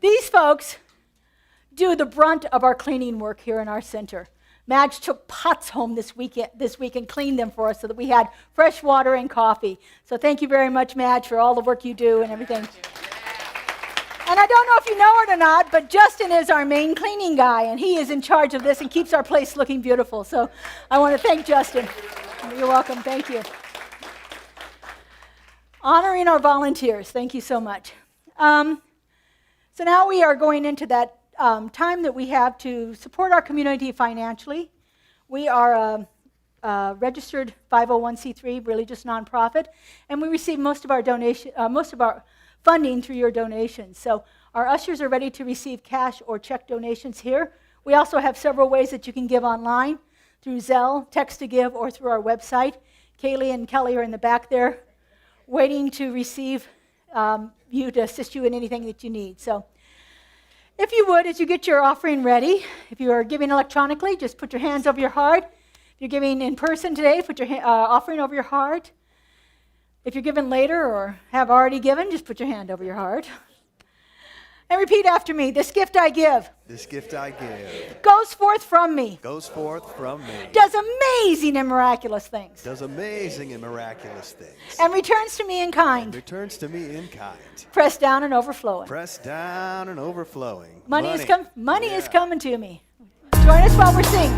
These folks do the brunt of our cleaning work here in our center. Madge took pots home this week and cleaned them for us so that we had fresh water and coffee. So thank you very much, Madge, for all the work you do and everything. And I don't know if you know it or not, but Justin is our main cleaning guy, and he is in charge of this and keeps our place looking beautiful. So I want to thank Justin. You're welcome. Thank you. Honoring our volunteers. Thank you so much. So now we are going into that time that we have to support our community financially. We are a registered 501c3 religious nonprofit, and we receive most of our funding through your donations. So our ushers are ready to receive cash or check donations here. We also have several ways that you can give online, through Zelle, text to give, or through our website. Kaylee and Kelly are in the back there waiting to receive you to assist you in anything that you need. So if you would, as you get your offering ready, if you are giving electronically, just put your hands over your heart. If you're giving in person today, put your offering over your heart. If you're giving later or have already given, just put your hand over your heart. And repeat after me. This gift I give This gift I give goes forth from me, goes forth from me, does amazing and miraculous things, does amazing and miraculous things, and returns to me in kind, returns to me in kind, pressed down and overflowing. pressed down and overflowing. Money is Yeah. coming to me. Join us while we're singing.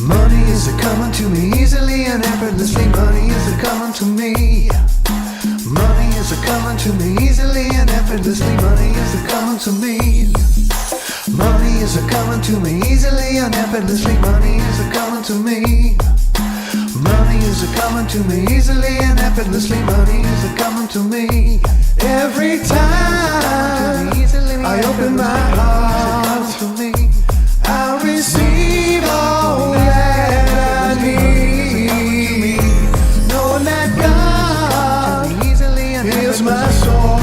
Money is a coming to me easily and effortlessly. Money is a coming to me. Money is a coming to me easily and effortlessly. Money is a coming to me. Money is a coming to me easily and effortlessly. Money is a coming to me. Money is a coming to me easily and effortlessly. Money is a coming to me. Every time I open my heart to me, I receive all that I need, knowing that God heals my soul.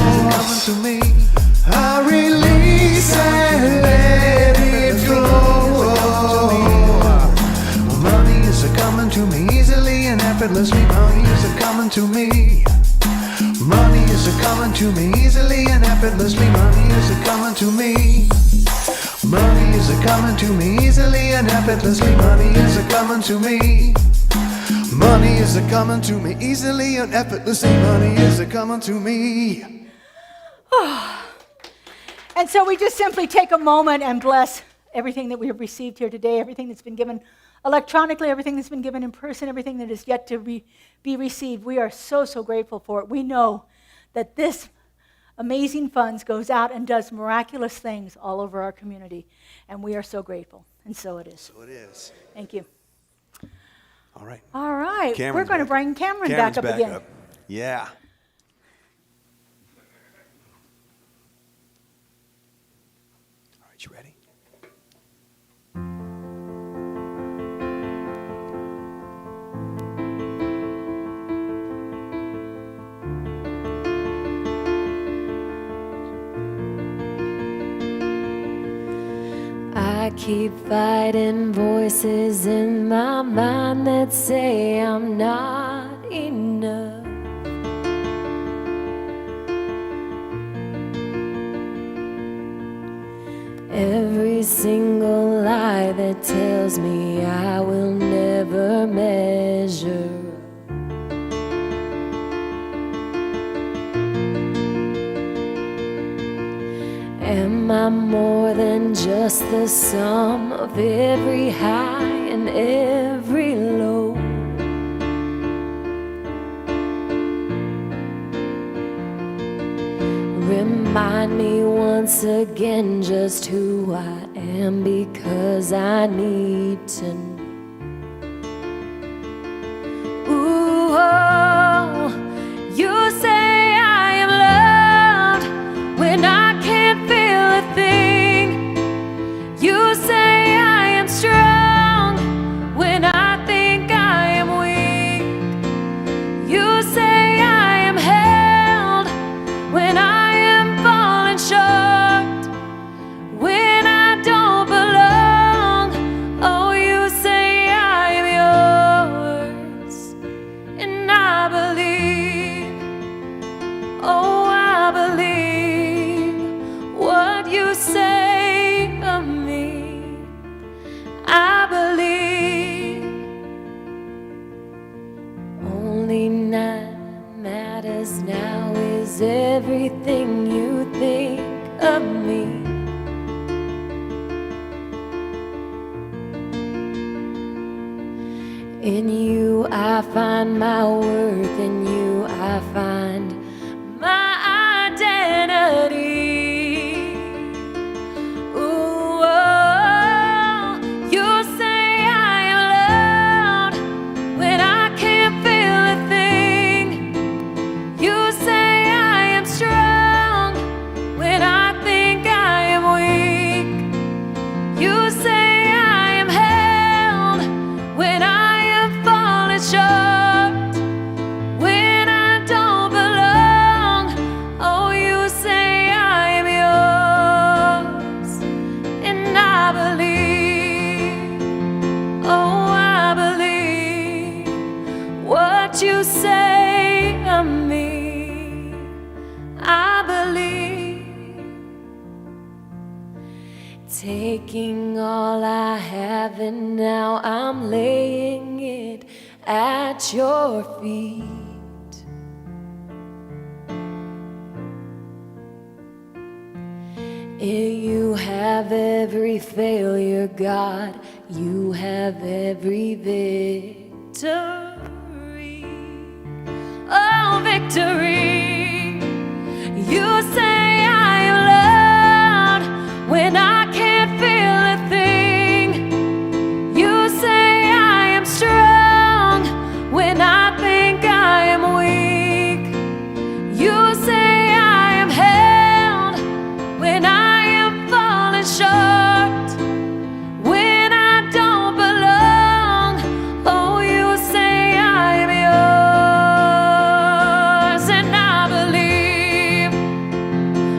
I release and let it flow. Money is a coming to me easily and effortlessly. Money is a coming to me. Money is a coming to me easily and effortlessly. Money is a coming to me. Money is a coming to me easily and effortlessly. Money is a coming to me. Money is a coming to me easily and effortlessly. Money is a coming to me. And so we just simply take a moment and bless everything that we have received here today, everything that's been given electronically, everything that's been given in person, everything that is yet to be received. We are so, so grateful for it. We know that this amazing funds goes out and does miraculous things all over our community. And we are so grateful. And so it is. So it is. Thank you. All right. All right. Cameron's We're going to back. bring Cameron Cameron's back up again. Yeah. All right, you ready? I keep fighting voices in my mind that say I'm not enough. Every single lie that tells me I will never measure up. Am I more than just the sum of every high and every low? Remind me once again just who I am, because I need to know. Ooh, oh, you say I am loved when I can't feel a thing. You say I am strong when I think I am weak. You say I am held when I am falling short, when I don't belong. Oh, you say I am yours, and I believe. Oh, I believe what you say of me. I believe. Only that matters now is everything you think of me. In you I find my worth, in you I find my identity. Ooh, oh, you say I am loved when I can't feel a thing. You say I am strong when I think I am weak. You say I am held when I am falling short, when I don't belong. what you say of me, I believe. Taking all I have and now I'm laying it at your feet. You have every failure, God. You have every victory. Oh, victory. You say I am loved when I can't feel a thing. You say I am strong when I think I am weak. You say I am held when I am falling short, when I don't belong. Oh, you say I am yours, and I believe.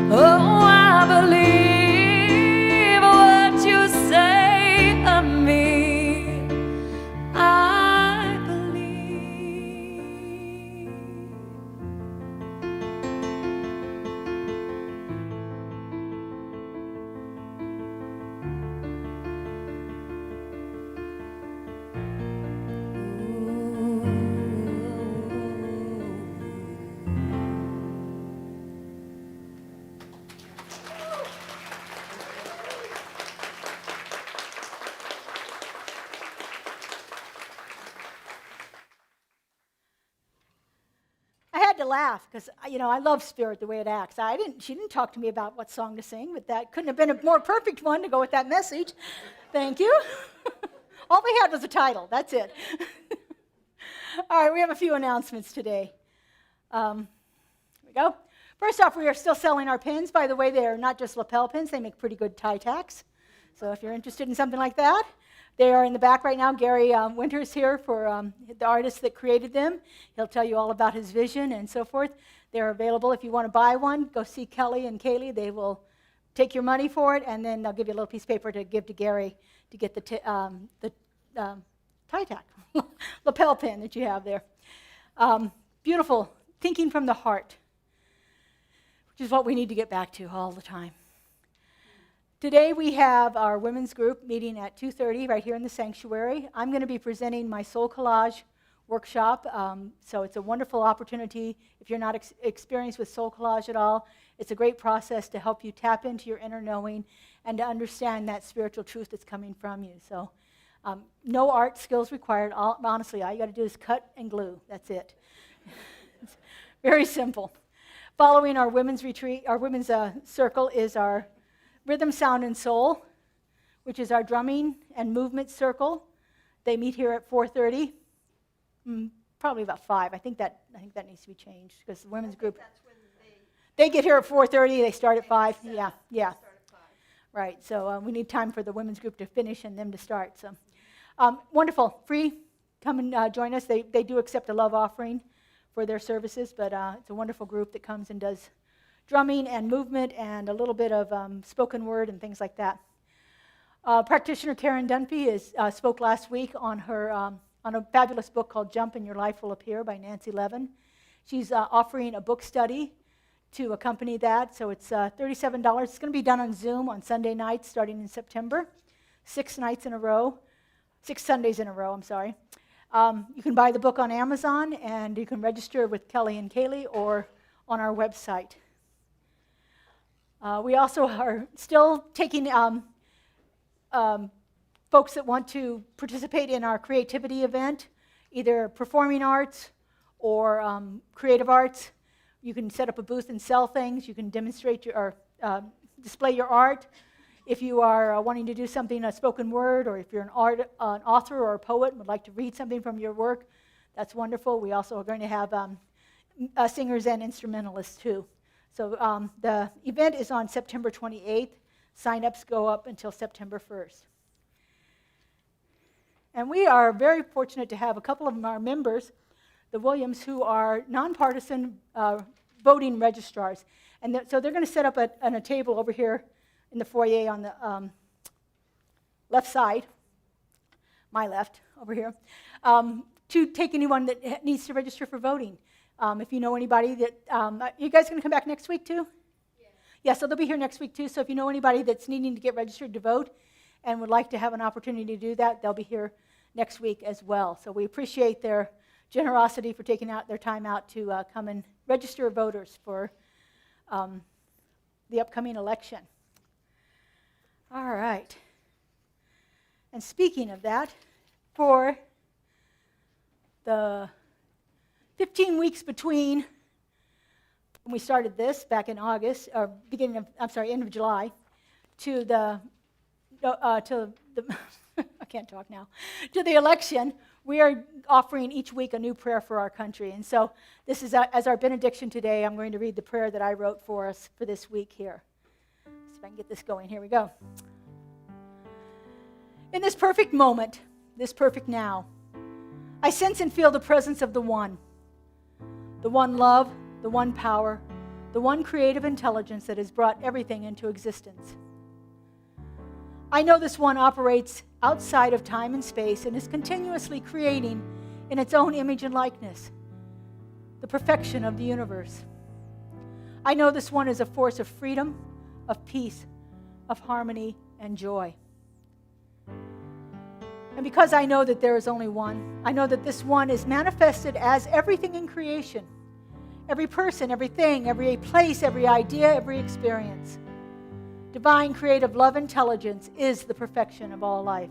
Oh, I believe what you say of me. I believe. I had to laugh because I love Spirit the way it acts. She didn't talk to me about what song to sing, but that couldn't have been a more perfect one to go with that message. Thank you. All we had was a title. That's it. All right, we have a few announcements today. Here we go. First off, we are still selling our pins. By the way, they are not just lapel pins. They make pretty good tie tacks. So if you're interested in something like that, they are in the back right now. Gary Winter's here for the artist that created them. He'll tell you all about his vision and so forth. They're available. If you want to buy one, go see Kelly and Kaylee. They will take your money for it, and then they'll give you a little piece of paper to give to Gary to get the tie tack, lapel pin that you have there. Beautiful, thinking from the heart, which is what we need to get back to all the time. Today we have our women's group meeting at 2:30 right here in the sanctuary. I'm going to be presenting my soul collage workshop, so it's a wonderful opportunity. If you're not experienced with soul collage at all, it's a great process to help you tap into your inner knowing and to understand that spiritual truth that's coming from you. So no art skills required. Honestly, all you got to do is cut and glue. That's it. It's very simple. Following our women's retreat, our women's circle is our Rhythm, Sound, and Soul, which is our drumming and movement circle. They meet here at 4:30, probably about 5. I think that needs to be changed because the women's group. That's when they get here at 4:30. They start at 5. Yeah. Right. So we need time for the women's group to finish and them to start. So wonderful, free. Come and join us. They do accept a love offering for their services, but it's a wonderful group that comes and does drumming and movement and a little bit of spoken word and things like that. Practitioner Karen Dunphy spoke last week on her on a fabulous book called Jump and Your Life Will Appear by Nancy Levin. She's offering a book study to accompany that, so it's $37. It's going to be done on Zoom on Sunday nights starting in September, 6 Sundays in a row, I'm sorry. You can buy the book on Amazon, and you can register with Kelly and Kaylee or on our website. We also are still taking folks that want to participate in our creativity event, either performing arts or creative arts. You can set up a booth and sell things. You can demonstrate or display your art. If you are wanting to do something, a spoken word, or if you're an author or a poet and would like to read something from your work, that's wonderful. We also are going to have singers and instrumentalists too. So the event is on September 28th. Sign-ups go up until September 1st. And we are very fortunate to have a couple of our members, the Williams, who are nonpartisan voting registrars. And so they're going to set up on a table over here in the foyer on the left side, my left, over here, to take anyone that needs to register for voting. If you know anybody that, you guys going to come back next week too? Yeah, so they'll be here next week too. So if you know anybody that's needing to get registered to vote and would like to have an opportunity to do that, they'll be here next week as well. So we appreciate their generosity for taking out their time out to come and register voters for the upcoming election. All right. And speaking of that, for the 15 weeks between when we started this back in August, or end of July, to the I can't talk now, to the election, we are offering each week a new prayer for our country. And so this is as our benediction today. I'm going to read the prayer that I wrote for us for this week here. See if I can get this going. Here we go. In this perfect moment, this perfect now, I sense and feel the presence of the one love, the one power, the one creative intelligence that has brought everything into existence. I know this one operates outside of time and space and is continuously creating in its own image and likeness the perfection of the universe. I know this one is a force of freedom, of peace, of harmony, and joy. And because I know that there is only one, I know that this one is manifested as everything in creation. Every person, everything, every place, every idea, every experience. Divine creative love intelligence is the perfection of all life.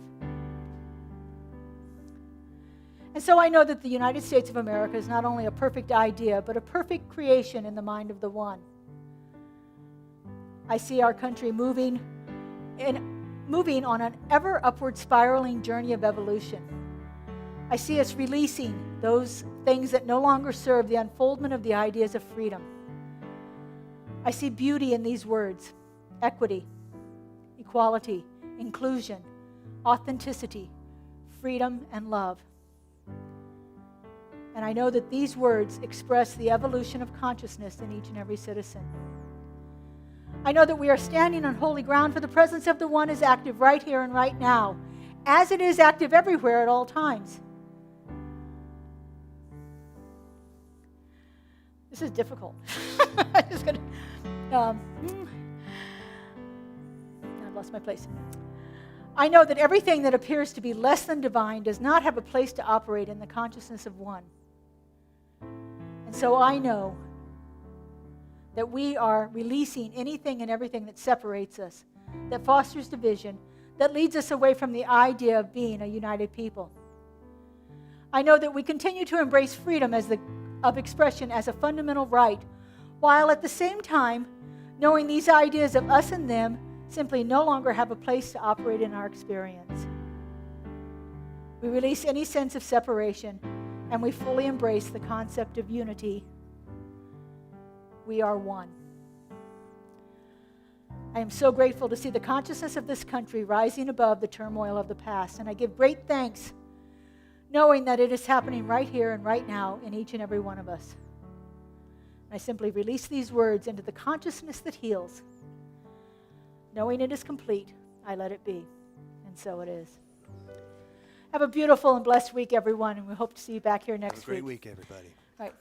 And so I know that the United States of America is not only a perfect idea, but a perfect creation in the mind of the one. I see our country moving on an ever upward spiraling journey of evolution. I see us releasing those things that no longer serve the unfoldment of the ideas of freedom. I see beauty in these words: equity, equality, inclusion, authenticity, freedom, and love. And I know that these words express the evolution of consciousness in each and every citizen. I know that we are standing on holy ground, for the presence of the one is active right here and right now, as it is active everywhere at all times. This is difficult. I'm just going to... I've lost my place. I know that everything that appears to be less than divine does not have a place to operate in the consciousness of one. And so I know that we are releasing anything and everything that separates us, that fosters division, that leads us away from the idea of being a united people. I know that we continue to embrace freedom of expression as a fundamental right, while at the same time knowing these ideas of us and them simply no longer have a place to operate in our experience. We release any sense of separation, and we fully embrace the concept of unity. We are one. I am so grateful to see the consciousness of this country rising above the turmoil of the past, and I give great thanks knowing that it is happening right here and right now in each and every one of us. I simply release these words into the consciousness that heals. Knowing it is complete, I let it be, and so it is. Have a beautiful and blessed week, everyone, and we hope to see you back here next week. Have a great week, everybody. All right.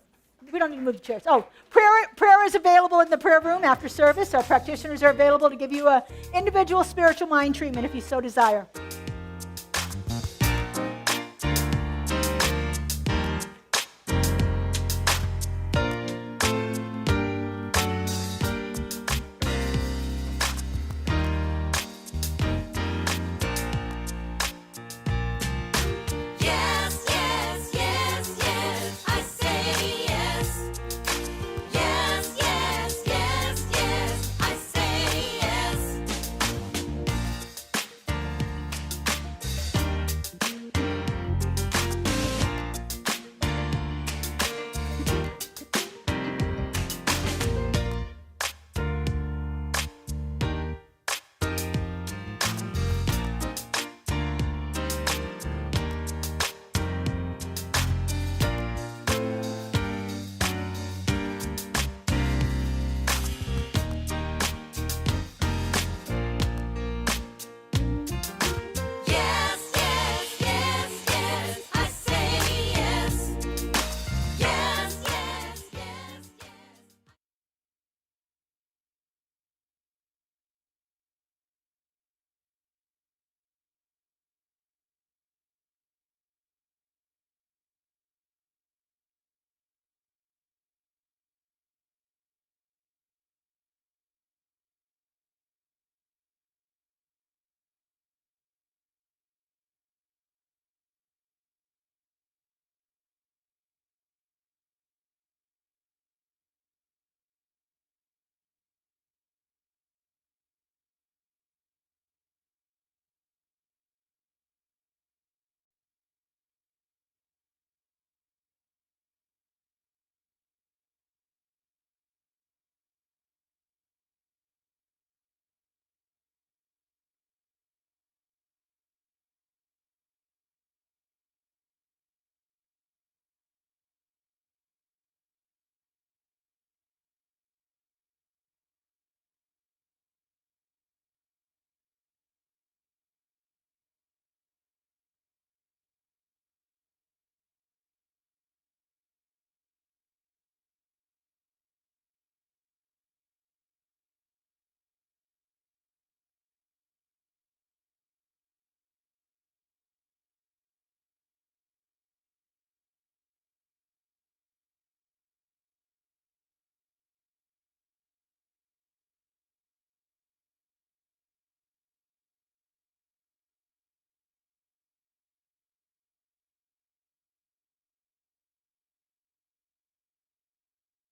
We don't need to move the chairs. Oh, prayer is available in the prayer room after service. Our practitioners are available to give you an individual spiritual mind treatment if you so desire.